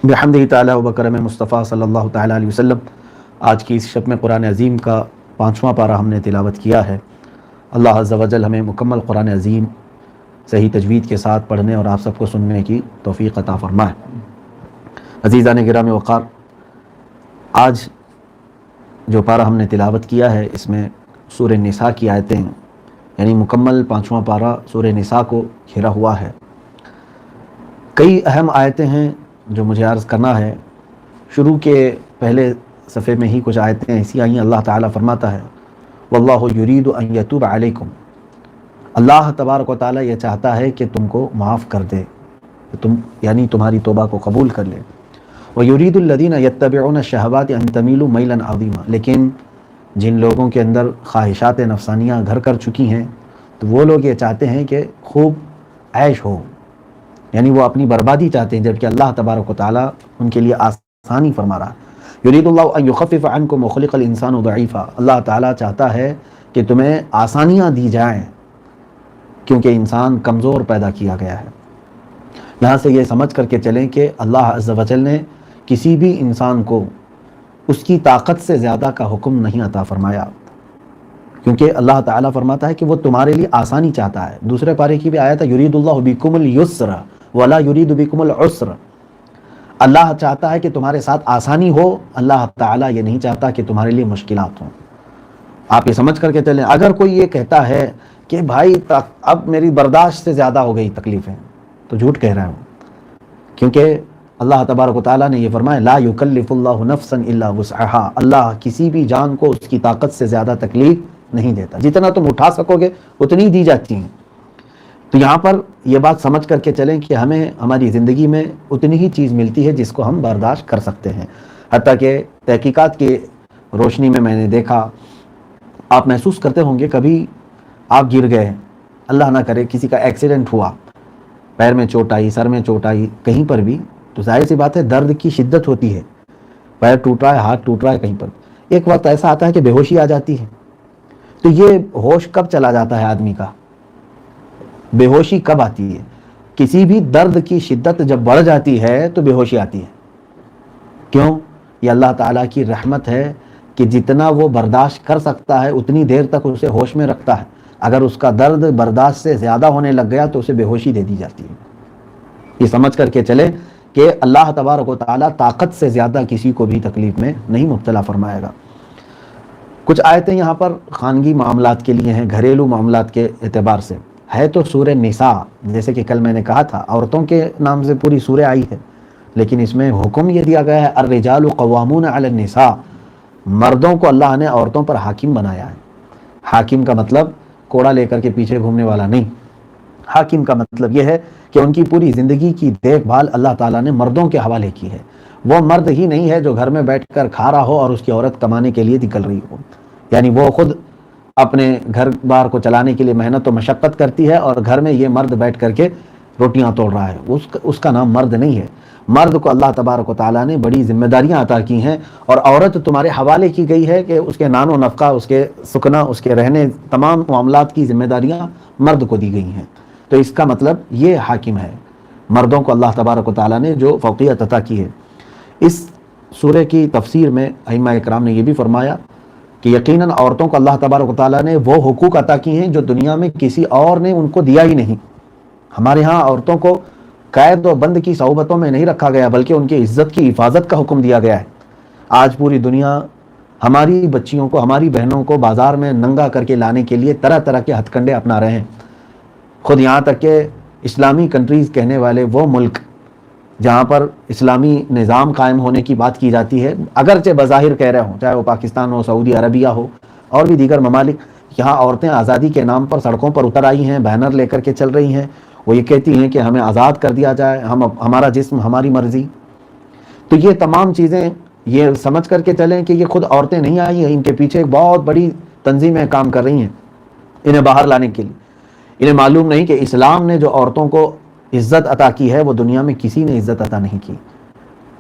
بحمدہ تعالی و بکرم مصطفیٰ صلی اللہ تعالی علیہ وسلم۔ آج کی اس شب میں قرآن عظیم کا 5واں پارہ ہم نے تلاوت کیا ہے۔ اللہ عز و جل ہمیں مکمل قرآن عظیم صحیح تجوید کے ساتھ پڑھنے اور آپ سب کو سننے کی توفیق عطا فرمائے۔ عزیزان گرامی وقار، آج جو پارہ ہم نے تلاوت کیا ہے اس میں سورہ نساء کی آیتیں ہیں، یعنی مکمل 5واں پارہ سورہ نساء کو گھیرا ہوا ہے۔ کئی اہم آیتیں ہیں جو مجھے عرض کرنا ہے۔ شروع کے پہلے صفحے میں ہی کچھ آیتیں ایسی آئیں۔ اللہ تعالیٰ فرماتا ہے واللہ یرید ان یتوب علیکم، اللہ تبارک و تعالیٰ یہ چاہتا ہے کہ تم کو معاف کر دے، یعنی تمہاری توبہ کو قبول کر لے۔ وَيُرِيدُ الَّذِينَ يَتَّبِعُونَ الشَّهَوَاتِ أَن تَمِيلُوا مَيْلًا عَظِيمًا، لیکن جن لوگوں کے اندر خواہشات نفسانیہ گھر کر چکی ہیں تو وہ لوگ یہ چاہتے ہیں کہ خوب عیش ہو، یعنی وہ اپنی بربادی چاہتے ہیں، جبکہ اللہ تبارک و تعالیٰ ان کے لیے آسانی فرما رہا ہے۔ یرید اللہ ان یخفف عنکم وخلق الانسان ضعیفا، اللہ تعالیٰ چاہتا ہے کہ تمہیں آسانیاں دی جائیں کیونکہ انسان کمزور پیدا کیا گیا ہے۔ یہاں سے یہ سمجھ کر کے چلیں کہ اللہ عز و جل نے کسی بھی انسان کو اس کی طاقت سے زیادہ کا حکم نہیں عطا فرمایا، کیونکہ اللہ تعالیٰ فرماتا ہے کہ وہ تمہارے لیے آسانی چاہتا ہے۔ دوسرے پارے کی بھی آیت ہے یرید اللہ بکم اليسر ولا یرید بکم العسر، اللہ چاہتا ہے کہ تمہارے ساتھ آسانی ہو، اللہ تعالیٰ یہ نہیں چاہتا کہ تمہارے لیے مشکلات ہوں۔ آپ یہ سمجھ کر کے چلیں، اگر کوئی یہ کہتا ہے کہ بھائی اب میری برداشت سے زیادہ ہو گئی تکلیفیں، تو جھوٹ کہہ رہا ہوں، کیونکہ اللہ تبارک و تعالیٰ نے یہ فرمایا لا یکلف اللہ نفسا الا وسعها، اللہ کسی بھی جان کو اس کی طاقت سے زیادہ تکلیف نہیں دیتا، جتنا تم اٹھا سکو گے اتنی دی جاتی ہیں۔ تو یہاں پر یہ بات سمجھ کر کے چلیں کہ ہمیں ہماری زندگی میں اتنی ہی چیز ملتی ہے جس کو ہم برداشت کر سکتے ہیں۔ حتیٰ کہ تحقیقات کی روشنی میں نے دیکھا، آپ محسوس کرتے ہوں گے کبھی آپ گر گئے، اللہ نہ کرے کسی کا ایکسیڈنٹ ہوا، پیر میں چوٹ آئی، سر میں چوٹ آئی، کہیں پر بھی، تو ظاہر سی بات ہے درد کی شدت ہوتی ہے، پیر ٹوٹ رہا ہے، ہاتھ ٹوٹ رہا ہے، کہیں پر ایک وقت ایسا آتا ہے کہ بے ہوشی آ جاتی ہے۔ تو یہ ہوش کب چلا جاتا ہے آدمی کا؟ بے ہوشی کب آتی ہے؟ کسی بھی درد کی شدت جب بڑھ جاتی ہے تو بے ہوشی آتی ہے۔ کیوں؟ یہ اللہ تعالیٰ کی رحمت ہے کہ جتنا وہ برداشت کر سکتا ہے اتنی دیر تک اسے ہوش میں رکھتا ہے، اگر اس کا درد برداشت سے زیادہ ہونے لگ گیا تو اسے بے ہوشی دے دی جاتی ہے۔ یہ سمجھ کر کے چلے کہ اللہ تبارک و تعالیٰ طاقت سے زیادہ کسی کو بھی تکلیف میں نہیں مبتلا فرمائے گا۔ کچھ آیتیں یہاں پر خانگی معاملات کے لیے ہیں، گھریلو معاملات کے اعتبار سے ہے، تو سورہ نساء، جیسے کہ کل میں نے کہا تھا عورتوں کے نام سے پوری سورہ آئی ہے، لیکن اس میں حکم یہ دیا گیا ہے الرجال قوامون علی النساء، مردوں کو اللہ نے عورتوں پر حاکم بنایا ہے۔ حاکم کا مطلب کوڑا لے کر کے پیچھے گھومنے والا نہیں، حاکم کا مطلب یہ ہے کہ ان کی پوری زندگی کی دیکھ بھال اللہ تعالیٰ نے مردوں کے حوالے کی ہے۔ وہ مرد ہی نہیں ہے جو گھر میں بیٹھ کر کھا رہا ہو اور اس کی عورت کمانے کے لیے نکل رہی ہو، یعنی وہ خود اپنے گھر بار کو چلانے کے لیے محنت و مشقت کرتی ہے اور گھر میں یہ مرد بیٹھ کر کے روٹیاں توڑ رہا ہے، اس کا نام مرد نہیں ہے۔ مرد کو اللہ تبارک و تعالیٰ نے بڑی ذمہ داریاں عطا کی ہیں، اور عورت تمہارے حوالے کی گئی ہے کہ اس کے نان و نفقہ، اس کے سکنا، اس کے رہنے، تمام معاملات کی ذمہ داریاں مرد کو دی گئی ہیں۔ تو اس کا مطلب یہ حاکم ہے، مردوں کو اللہ تبارک و تعالیٰ نے جو فوقیت عطا کی ہے۔ اس سورہ کی تفسیر میں ائمہ اکرام نے یہ بھی فرمایا کہ یقیناً عورتوں کو اللہ تبارک و تعالیٰ نے وہ حقوق عطا کی ہیں جو دنیا میں کسی اور نے ان کو دیا ہی نہیں۔ ہمارے ہاں عورتوں کو قید و بند کی صحبتوں میں نہیں رکھا گیا، بلکہ ان کی عزت کی حفاظت کا حکم دیا گیا ہے۔ آج پوری دنیا ہماری بچیوں کو، ہماری بہنوں کو بازار میں ننگا کر کے لانے کے لیے طرح طرح کے ہتھ کنڈے اپنا رہے ہیں، خود یہاں تک کہ اسلامی کنٹریز کہنے والے وہ ملک جہاں پر اسلامی نظام قائم ہونے کی بات کی جاتی ہے، اگرچہ بظاہر کہہ رہے ہوں، چاہے وہ پاکستان ہو، سعودی عربیہ ہو اور بھی دیگر ممالک، یہاں عورتیں آزادی کے نام پر سڑکوں پر اتر آئی ہیں، بینر لے کر کے چل رہی ہیں، وہ یہ کہتی ہیں کہ ہمیں آزاد کر دیا جائے، ہمارا جسم ہماری مرضی۔ تو یہ تمام چیزیں یہ سمجھ کر کے چلیں کہ یہ خود عورتیں نہیں آئی ہیں، ان کے پیچھے ایک بہت بڑی تنظیمیں کام کر رہی ہیں انہیں باہر لانے کے لیے۔ انہیں معلوم نہیں کہ اسلام نے جو عورتوں کو عزت عطا کی ہے وہ دنیا میں کسی نے عزت عطا نہیں کی۔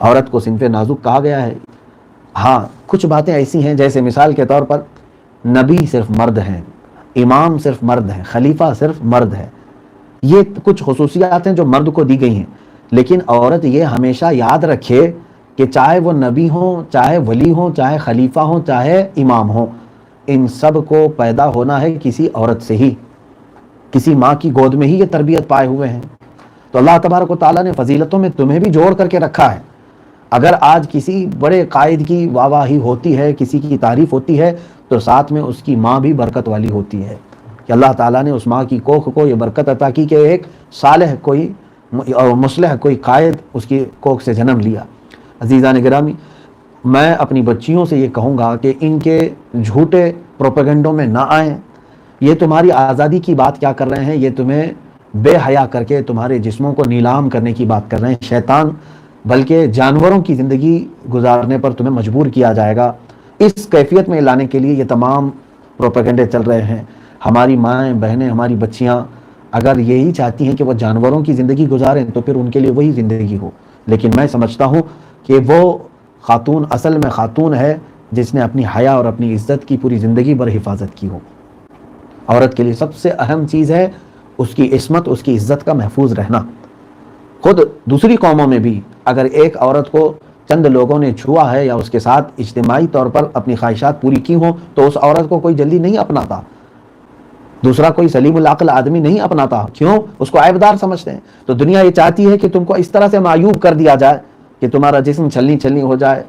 عورت کو صنف نازک کہا گیا ہے۔ ہاں کچھ باتیں ایسی ہیں جیسے مثال کے طور پر نبی صرف مرد ہیں، امام صرف مرد ہیں، خلیفہ صرف مرد ہے، یہ کچھ خصوصیات ہیں جو مرد کو دی گئی ہیں، لیکن عورت یہ ہمیشہ یاد رکھے کہ چاہے وہ نبی ہوں، چاہے ولی ہوں، چاہے خلیفہ ہوں، چاہے امام ہوں، ان سب کو پیدا ہونا ہے کسی عورت سے ہی، کسی ماں کی گود میں ہی یہ تربیت پائے ہوئے ہیں۔ تو اللہ تبارک و تعالیٰ نے فضیلتوں میں تمہیں بھی جوڑ کر کے رکھا ہے۔ اگر آج کسی بڑے قائد کی واہ واہی ہوتی ہے، کسی کی تعریف ہوتی ہے، تو ساتھ میں اس کی ماں بھی برکت والی ہوتی ہے کہ اللہ تعالیٰ نے اس ماں کی کوکھ کو یہ برکت عطا کی کہ ایک صالح کوئی مصلح کوئی قائد اس کی کوکھ سے جنم لیا۔ عزیزان گرامی، میں اپنی بچیوں سے یہ کہوں گا کہ ان کے جھوٹے پروپیگنڈوں میں نہ آئیں۔ یہ تمہاری آزادی کی بات کیا کر رہے ہیں، یہ تمہیں بے حیا کر کے تمہارے جسموں کو نیلام کرنے کی بات کر رہے ہیں شیطان، بلکہ جانوروں کی زندگی گزارنے پر تمہیں مجبور کیا جائے گا۔ اس کیفیت میں لانے کے لیے یہ تمام پروپیگنڈے چل رہے ہیں۔ ہماری مائیں بہنیں، ہماری بچیاں اگر یہی چاہتی ہیں کہ وہ جانوروں کی زندگی گزاریں تو پھر ان کے لیے وہی زندگی ہو، لیکن میں سمجھتا ہوں کہ وہ خاتون اصل میں خاتون ہے جس نے اپنی حیا اور اپنی عزت کی پوری زندگی پر حفاظت کی ہو۔ عورت کے لیے سب سے اہم چیز ہے اس کی عصمت، اس کی عزت کا محفوظ رہنا۔ خود دوسری قوموں میں بھی اگر ایک عورت کو چند لوگوں نے چھوا ہے یا اس کے ساتھ اجتماعی طور پر اپنی خواہشات پوری کی ہوں تو اس عورت کو کوئی جلدی نہیں اپناتا، دوسرا کوئی سلیم العقل آدمی نہیں اپناتا۔ کیوں؟ اس کو عیبدار سمجھتے ہیں۔ تو دنیا یہ چاہتی ہے کہ تم کو اس طرح سے معیوب کر دیا جائے کہ تمہارا جسم چھلنی چھلنی ہو جائے۔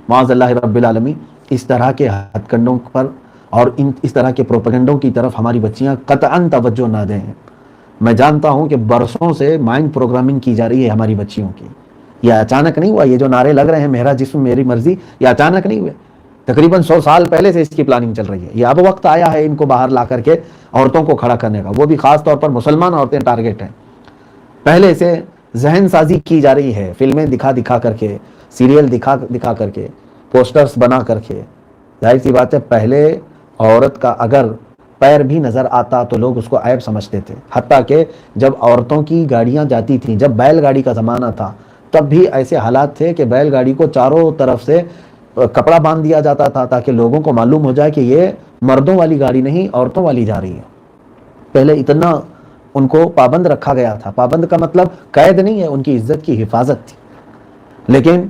معاذ اللہ رب العالمین، اس طرح کے ہتھ کنڈوں پر اور اس طرح کے پروپیگنڈوں کی طرف ہماری بچیاں قطعاً توجہ نہ دیں۔ میں جانتا ہوں کہ برسوں سے مائنڈ پروگرامنگ کی جا رہی ہے ہماری بچیوں کی۔ یہ اچانک نہیں ہوا، یہ جو نعرے لگ رہے ہیں میرا جسم میری مرضی، یہ اچانک نہیں ہوئے، تقریباً 100 سال پہلے سے اس کی پلاننگ چل رہی ہے۔ یہ اب وقت آیا ہے ان کو باہر لا کر کے عورتوں کو کھڑا کرنے کا، وہ بھی خاص طور پر مسلمان عورتیں ٹارگٹ ہیں۔ پہلے سے ذہن سازی کی جا رہی ہے، فلمیں دکھا دکھا کر کے، سیریل دکھا دکھا کر کے، پوسٹرز بنا کر کے۔ ظاہر سی بات ہے پہلے عورت کا اگر پیر بھی نظر آتا تو لوگ اس کو عیب سمجھتے تھے، حتیٰ کہ جب عورتوں کی گاڑیاں جاتی تھیں، جب بیل گاڑی کا زمانہ تھا، تب بھی ایسے حالات تھے کہ بیل گاڑی کو چاروں طرف سے کپڑا باندھ دیا جاتا تھا تاکہ لوگوں کو معلوم ہو جائے کہ یہ مردوں والی گاڑی نہیں عورتوں والی جا رہی ہے۔ پہلے اتنا ان کو پابند رکھا گیا تھا، پابند کا مطلب قید نہیں ہے، ان کی عزت کی حفاظت تھی۔ لیکن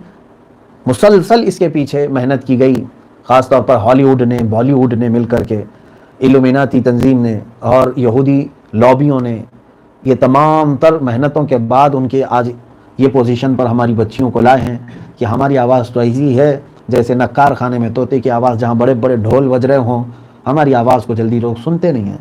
مسلسل اس کے پیچھے محنت کی گئی، خاص طور پر ہالی ووڈ نے، بالی ووڈ نے مل کر کے، ایلومیناتی تنظیم نے اور یہودی لابیوں نے، یہ تمام تر محنتوں کے بعد ان کے آج یہ پوزیشن پر ہماری بچیوں کو لائے ہیں کہ ہماری آواز تو ایسی ہے جیسے نکار خانے میں طوطے کی آواز، جہاں بڑے بڑے ڈھول بج رہے ہوں، ہماری آواز کو جلدی لوگ سنتے نہیں ہیں۔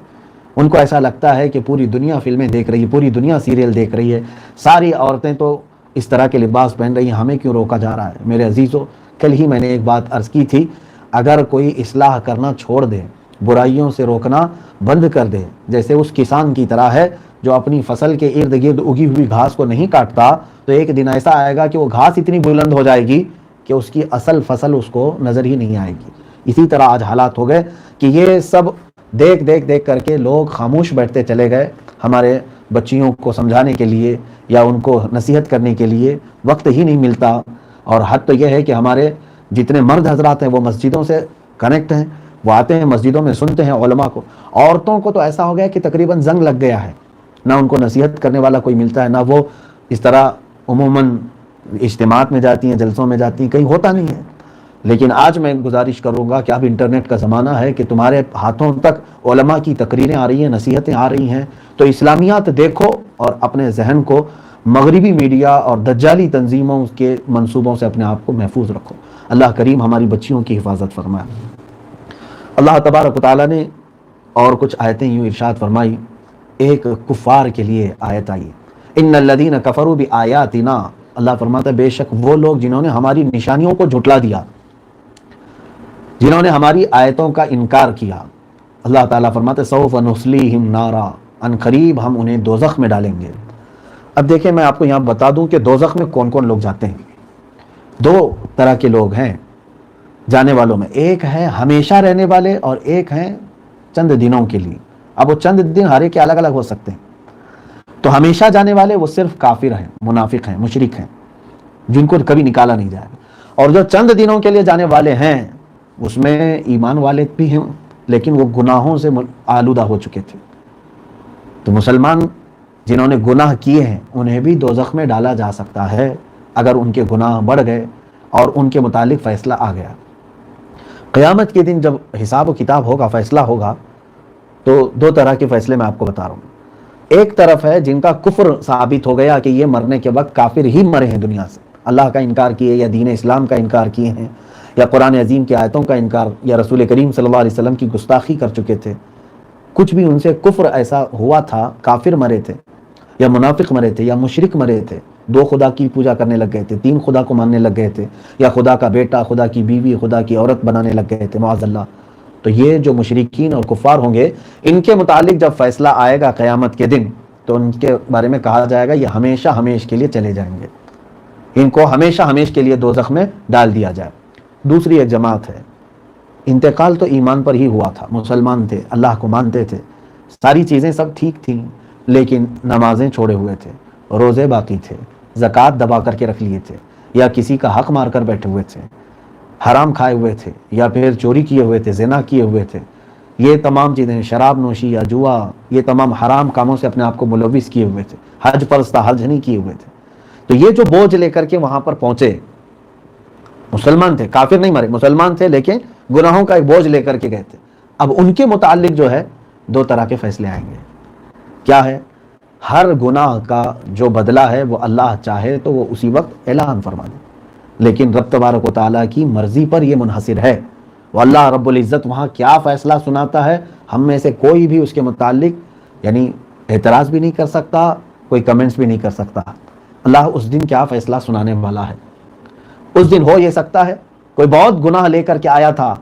ان کو ایسا لگتا ہے کہ پوری دنیا فلمیں دیکھ رہی ہے، پوری دنیا سیریل دیکھ رہی ہے، ساری عورتیں تو اس طرح کے لباس پہن رہی ہیں، ہمیں کیوں روکا جا رہا ہے؟ میرے عزیزو، کل ہی میں نے ایک بات عرض کی تھی، اگر کوئی اصلاح کرنا چھوڑ دے، برائیوں سے روکنا بند کر دے، جیسے اس کسان کی طرح ہے جو اپنی فصل کے ارد گرد اگی ہوئی گھاس کو نہیں کاٹتا، تو ایک دن ایسا آئے گا کہ وہ گھاس اتنی بلند ہو جائے گی کہ اس کی اصل فصل اس کو نظر ہی نہیں آئے گی۔ اسی طرح آج حالات ہو گئے کہ یہ سب دیکھ کر کے لوگ خاموش بیٹھتے چلے گئے۔ ہمارے بچیوں کو سمجھانے کے لیے یا ان کو نصیحت کرنے کے لیے وقت ہی نہیں ملتا، اور حد تو یہ ہے کہ ہمارے جتنے مرد حضرات ہیں وہ مسجدوں سے کنیکٹ ہیں، وہ آتے ہیں مسجدوں میں سنتے ہیں علماء کو۔ عورتوں کو تو ایسا ہو گیا کہ تقریباً زنگ لگ گیا ہے، نہ ان کو نصیحت کرنے والا کوئی ملتا ہے، نہ وہ اس طرح عموماً اجتماعات میں جاتی ہیں، جلسوں میں جاتی ہیں، کہیں ہوتا نہیں ہے۔ لیکن آج میں گزارش کروں گا کہ اب انٹرنیٹ کا زمانہ ہے کہ تمہارے ہاتھوں تک علماء کی تقریریں آ رہی ہیں، نصیحتیں آ رہی ہیں، تو اسلامیات دیکھو اور اپنے ذہن کو مغربی میڈیا اور دجالی تنظیموں کے منصوبوں سے اپنے آپ کو محفوظ رکھو۔ اللہ کریم ہماری بچیوں کی حفاظت فرمائے۔ اللہ تبارک و تعالیٰ نے اور کچھ آیتیں یوں ارشاد فرمائی، ایک کفار کے لیے آیت آئی، ان الذین کفروا بآیاتنا، اللہ فرماتا ہے بے شک وہ لوگ جنہوں نے ہماری نشانیوں کو جھٹلا دیا، جنہوں نے ہماری آیتوں کا انکار کیا، اللہ تعالیٰ فرماتے سوف نصلیہم نارا، ان قریب ہم انہیں دوزخ میں ڈالیں گے۔ اب دیکھیں میں آپ کو یہاں بتا دوں کہ دوزخ میں کون کون لوگ جاتے ہیں۔ دو طرح کے لوگ ہیں جانے والوں میں، ایک ہے ہمیشہ رہنے والے اور ایک ہیں چند دنوں کے لیے۔ اب وہ چند دن ہر ایک کے الگ الگ ہو سکتے ہیں۔ تو ہمیشہ جانے والے وہ صرف کافر ہیں، منافق ہیں، مشرک ہیں، جن کو کبھی نکالا نہیں جائے گا۔ اور جو چند دنوں کے لیے جانے والے ہیں اس میں ایمان والے بھی ہیں لیکن وہ گناہوں سے آلودہ ہو چکے تھے۔ تو مسلمان جنہوں نے گناہ کیے ہیں انہیں بھی دوزخ میں ڈالا جا سکتا ہے اگر ان کے گناہ بڑھ گئے اور ان کے متعلق فیصلہ آ گیا۔ قیامت کے دن جب حساب و کتاب ہوگا، فیصلہ ہوگا، تو دو طرح کے فیصلے میں آپ کو بتا رہا ہوں۔ ایک طرف ہے جن کا کفر ثابت ہو گیا کہ یہ مرنے کے وقت کافر ہی مرے ہیں، دنیا سے اللہ کا انکار کیے یا دین اسلام کا انکار کیے ہیں یا قرآن عظیم کی آیتوں کا انکار یا رسول کریم صلی اللہ علیہ وسلم کی گستاخی کر چکے تھے، کچھ بھی ان سے کفر ایسا ہوا تھا، کافر مرے تھے یا منافق مرے تھے یا مشرک مرے تھے، دو خدا کی پوجا کرنے لگ گئے تھے، تین خدا کو ماننے لگ گئے تھے، یا خدا کا بیٹا، خدا کی بیوی، خدا کی عورت بنانے لگ گئے تھے، معاذ اللہ۔ تو یہ جو مشرکین اور کفار ہوں گے، ان کے متعلق جب فیصلہ آئے گا قیامت کے دن تو ان کے بارے میں کہا جائے گا یہ ہمیشہ ہمیشہ کے لیے چلے جائیں گے، ان کو ہمیشہ ہمیشہ کے لیے دوزخ میں ڈال دیا جائے۔ دوسری ایک جماعت ہے، انتقال تو ایمان پر ہی ہوا تھا، مسلمان تھے، اللہ کو مانتے تھے، ساری چیزیں سب ٹھیک تھیں، لیکن نمازیں چھوڑے ہوئے تھے، روزے باقی تھے، زکوٰۃ دبا کر کے رکھ لیے تھے، یا کسی کا حق مار کر بیٹھے ہوئے تھے، حرام کھائے ہوئے تھے، یا پھر چوری کیے ہوئے تھے، زنا کیے ہوئے تھے، یہ تمام چیزیں، شراب نوشی یا جوا، یہ تمام حرام کاموں سے اپنے آپ کو ملوث کیے ہوئے تھے، حج پرستہ، حج نہیں کیے ہوئے تھے۔ تو یہ جو بوجھ لے کر کے وہاں پر پہنچے، مسلمان تھے، کافر نہیں مرے، مسلمان تھے لیکن گناہوں کا ایک بوجھ لے کر کے گئے تھے، اب ان کے متعلق جو ہے دو طرح کے فیصلے آئیں گے۔ کیا ہے؟ ہر گناہ کا جو بدلہ ہے وہ اللہ چاہے تو وہ اسی وقت اعلان فرما دے، لیکن رب تبارک و تعالیٰ کی مرضی پر یہ منحصر ہے، وہ اللہ رب العزت وہاں کیا فیصلہ سناتا ہے، ہم میں سے کوئی بھی اس کے متعلق یعنی اعتراض بھی نہیں کر سکتا، کوئی کمنٹس بھی نہیں کر سکتا۔ اللہ اس دن کیا فیصلہ سنانے والا ہے، اس دن ہو یہ سکتا ہے کوئی بہت گناہ لے کر کے آیا تھا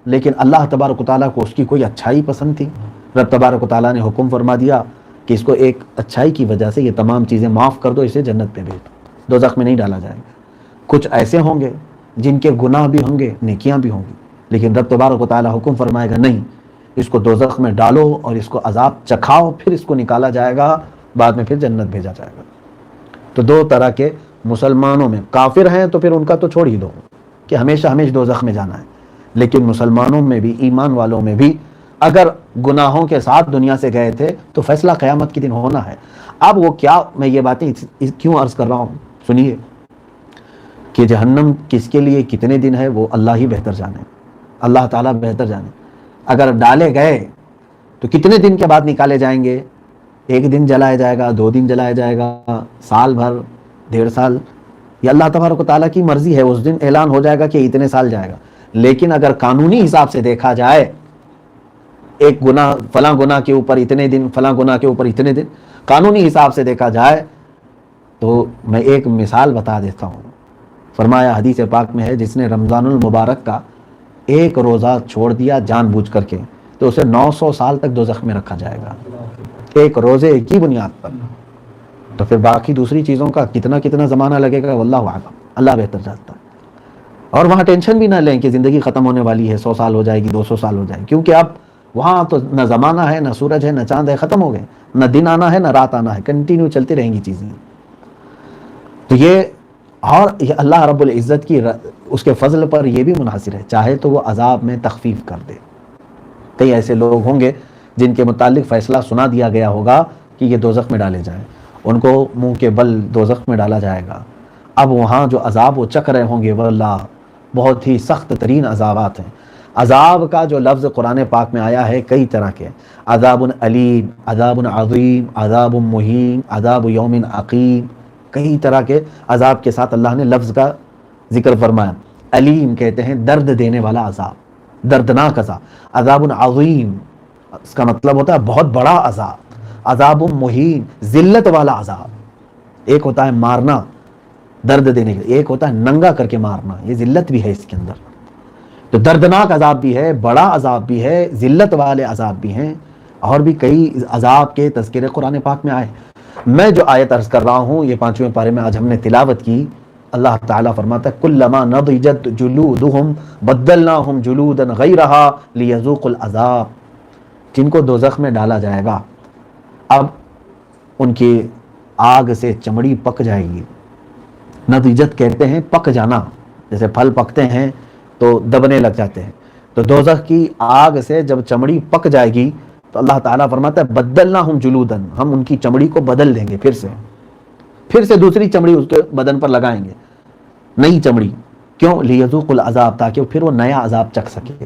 لیکن اللہ تبارک و تعالیٰ کو اس کی کوئی اچھائی پسند تھی، رب تبارک و تعالیٰ نے حکم فرما دیا کہ اس کو ایک اچھائی کی وجہ سے یہ تمام چیزیں معاف کر دو، اسے جنت میں بھیج دو، دوزخ میں نہیں ڈالا جائے گا۔ کچھ ایسے ہوں گے جن کے گناہ بھی ہوں گے، نیکیاں بھی ہوں گی، لیکن رب تبارک و تعالیٰ حکم فرمائے گا نہیں، اس کو دوزخ میں ڈالو اور اس کو عذاب چکھاؤ، پھر اس کو نکالا جائے گا، بعد میں پھر جنت بھیجا جائے گا۔ تو دو طرح کے مسلمانوں میں، کافر ہیں تو پھر ان کا تو چھوڑ ہی دو کہ ہمیشہ ہمیشہ دوزخ میں جانا ہے، لیکن مسلمانوں میں بھی، ایمان والوں میں بھی اگر گناہوں کے ساتھ دنیا سے گئے تھے تو فیصلہ قیامت کے دن ہونا ہے۔ اب وہ کیا، میں یہ باتیں کیوں عرض کر رہا ہوں، سنیے کہ جہنم کس کے لیے کتنے دن ہے وہ اللہ ہی بہتر جانے، اللہ تعالیٰ بہتر جانے۔ اگر ڈالے گئے تو کتنے دن کے بعد نکالے جائیں گے، ایک دن جلایا جائے گا، 2 دن جلایا جائے گا، سال بھر، 1.5 سال، یہ اللہ تبارک و تعالیٰ کی مرضی ہے، اس دن اعلان ہو جائے گا کہ اتنے سال جائے گا۔ لیکن اگر قانونی حساب سے دیکھا جائے، ایک گناہ، فلاں گناہ کے اوپر اتنے دن، فلاں گناہ کے اوپر اتنے دن، قانونی حساب سے دیکھا جائے تو میں ایک مثال بتا دیتا ہوں۔ فرمایا حدیث پاک میں ہے، جس نے رمضان المبارک کا ایک روزہ چھوڑ دیا جان بوجھ کر کے تو اسے 900 سال تک دوزخ میں رکھا جائے گا، ایک روزے کی بنیاد پر۔ تو پھر باقی دوسری چیزوں کا کتنا زمانہ لگے گا، واللہ اعلم، اللہ بہتر جانتا ہے۔ اور وہاں ٹینشن بھی نہ لیں کہ زندگی ختم ہونے والی ہے، 100 سال ہو جائے گی، 200 سال ہو جائے گی، کیونکہ اب وہاں تو نہ زمانہ ہے، نہ سورج ہے، نہ چاند ہے، ختم ہو گئے، نہ دن آنا ہے، نہ رات آنا ہے، کنٹینیو چلتی رہیں گی چیزیں۔ تو یہ، اور یہ اللہ رب العزت کی اس کے فضل پر یہ بھی منحصر ہے، چاہے تو وہ عذاب میں تخفیف کر دے۔ کئی ایسے لوگ ہوں گے جن کے متعلق فیصلہ سنا دیا گیا ہوگا کہ یہ دوزخ میں ڈالے جائیں، ان کو منہ کے بل دوزخ میں ڈالا جائے گا۔ اب وہاں جو عذاب وہ چکھ رہے ہوں گے واللہ بہت ہی سخت ترین عذابات ہیں۔ عذاب کا جو لفظ قرآن پاک میں آیا ہے کئی طرح کے، عذاب علیم، عذاب عظیم، عذاب مہین، عذاب یوم عقیم، کئی طرح کے عذاب کے ساتھ اللہ نے لفظ کا ذکر فرمایا۔ علیم کہتے ہیں درد دینے والا عذاب، دردناک عذاب۔ عذاب عظیم اس کا مطلب ہوتا ہے بہت بڑا عذاب۔ عذاب مہین ذلت والا عذاب، ایک ہوتا ہے مارنا درد دینے کے، ایک ہوتا ہے ننگا کر کے مارنا، یہ ذلت بھی ہے اس کے اندر۔ تو دردناک عذاب بھی ہے، بڑا عذاب بھی ہے، ذلت والے عذاب بھی ہیں، اور بھی کئی عذاب کے تذکرے قرآن پاک میں آئے۔ میں جو آیت عرض کر رہا ہوں یہ 5ویں پارے میں آج ہم نے تلاوت کی، اللہ تعالیٰ فرماتا ہے کلما نضجت جلودہم بدلناہم جلودا غیرہا لیذوقوا العذاب، جن کو دوزخ میں ڈالا جائے گا اب ان کی آگ سے چمڑی پک جائے گی۔ نضجت کہتے ہیں پک جانا، جیسے پھل پکتے ہیں تو دبنے لگ جاتے ہیں، تو دوزخ کی آگ سے جب چمڑی پک جائے گی تو اللہ تعالیٰ فرماتا ہے بدلناہم جلودن، ہم ان کی چمڑی کو بدل دیں گے، پھر سے دوسری چمڑی اس کے بدن پر لگائیں گے، نئی چمڑی. کیوں؟ لیذوقوا العذاب، تاکہ پھر وہ نیا عذاب چکھ سکے.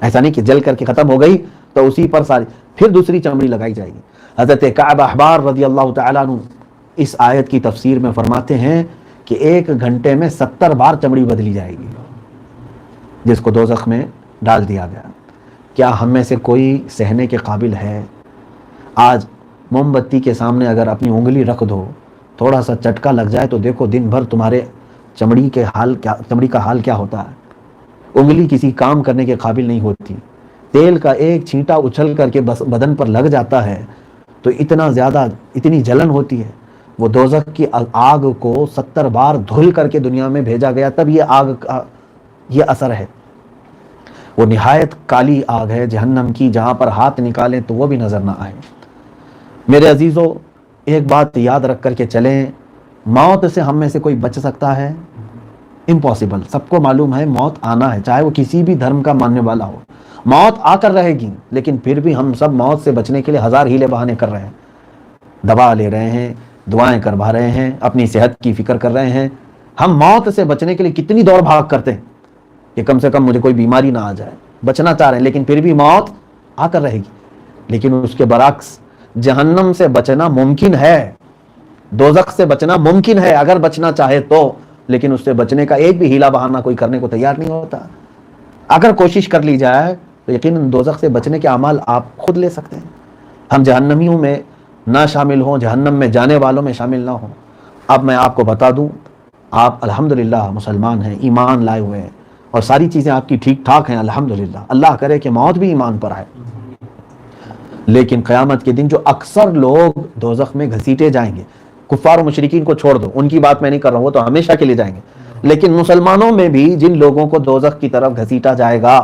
ایسا نہیں کہ جل کر کے ختم ہو گئی تو اسی پر ساری پھر دوسری چمڑی لگائی جائے گی. حضرت کعب احبار رضی اللہ تعالیٰ عنہ اس آیت کی تفسیر میں فرماتے ہیں کہ 1 گھنٹے میں 70 بار چمڑی بدلی جائے گی جس کو دوزخ میں ڈال دیا گیا. کیا ہم میں سے کوئی سہنے کے قابل ہے؟ آج موم بتی کے سامنے اگر اپنی انگلی رکھ دو، تھوڑا سا چٹکا لگ جائے تو دیکھو دن بھر تمہارے چمڑی کا حال کیا ہوتا ہے. انگلی کسی کام کرنے کے قابل نہیں ہوتی. تیل کا ایک چھینٹا اچھل کر کے بس بدن پر لگ جاتا ہے تو اتنی جلن ہوتی ہے. وہ دوزخ کی آگ کو 70 بار دھل کر کے دنیا میں بھیجا گیا، تب یہ آگ کا یہ اثر ہے. وہ نہایت کالی آگ ہے جہنم کی، جہاں پر ہاتھ نکالیں تو وہ بھی نظر نہ آئے. میرے عزیزو، ایک بات یاد رکھ کر کے چلیں، موت سے ہم میں سے کوئی بچ سکتا ہے؟ امپاسبل. سب کو معلوم ہے موت آنا ہے، چاہے وہ کسی بھی دھرم کا ماننے والا ہو. موت آ کر رہے گی، لیکن پھر بھی ہم سب موت سے بچنے کے لیے ہزار ہیلے بہانے کر رہے ہیں. دوا لے رہے ہیں، دعائیں کروا رہے ہیں، اپنی صحت کی فکر کر رہے ہیں. ہم موت سے بچنے کے لیے کتنی دوڑ بھاگ کرتے ہیں کہ کم سے کم مجھے کوئی بیماری نہ آ جائے. بچنا چاہ رہے ہیں، لیکن پھر بھی موت آ کر رہے گی. لیکن اس کے برعکس جہنم سے بچنا ممکن ہے، دوزخ سے بچنا ممکن ہے اگر بچنا چاہے تو، لیکن اس سے بچنے کا ایک بھی ہیلا بہانہ کوئی کرنے کو تیار نہیں ہوتا. اگر کوشش کر لی جائے تو یقیناً دوزخ سے بچنے کے اعمال آپ خود لے سکتے ہیں. ہم جہنمیوں میں نہ شامل ہوں، جہنم میں جانے والوں میں شامل نہ ہوں. اب میں آپ کو بتا دوں، آپ الحمدللہ مسلمان ہیں، ایمان لائے ہوئے ہیں اور ساری چیزیں آپ کی ٹھیک ٹھاک ہیں الحمدللہ. اللہ کرے کہ موت بھی ایمان پر آئے. لیکن قیامت کے دن جو اکثر لوگ دوزخ میں گھسیٹے جائیں گے، کفار و مشرکین کو چھوڑ دو، ان کی بات میں نہیں کر رہا ہوں، وہ تو ہمیشہ کے لیے جائیں گے. لیکن مسلمانوں میں بھی جن لوگوں کو دوزخ کی طرف گھسیٹا جائے گا،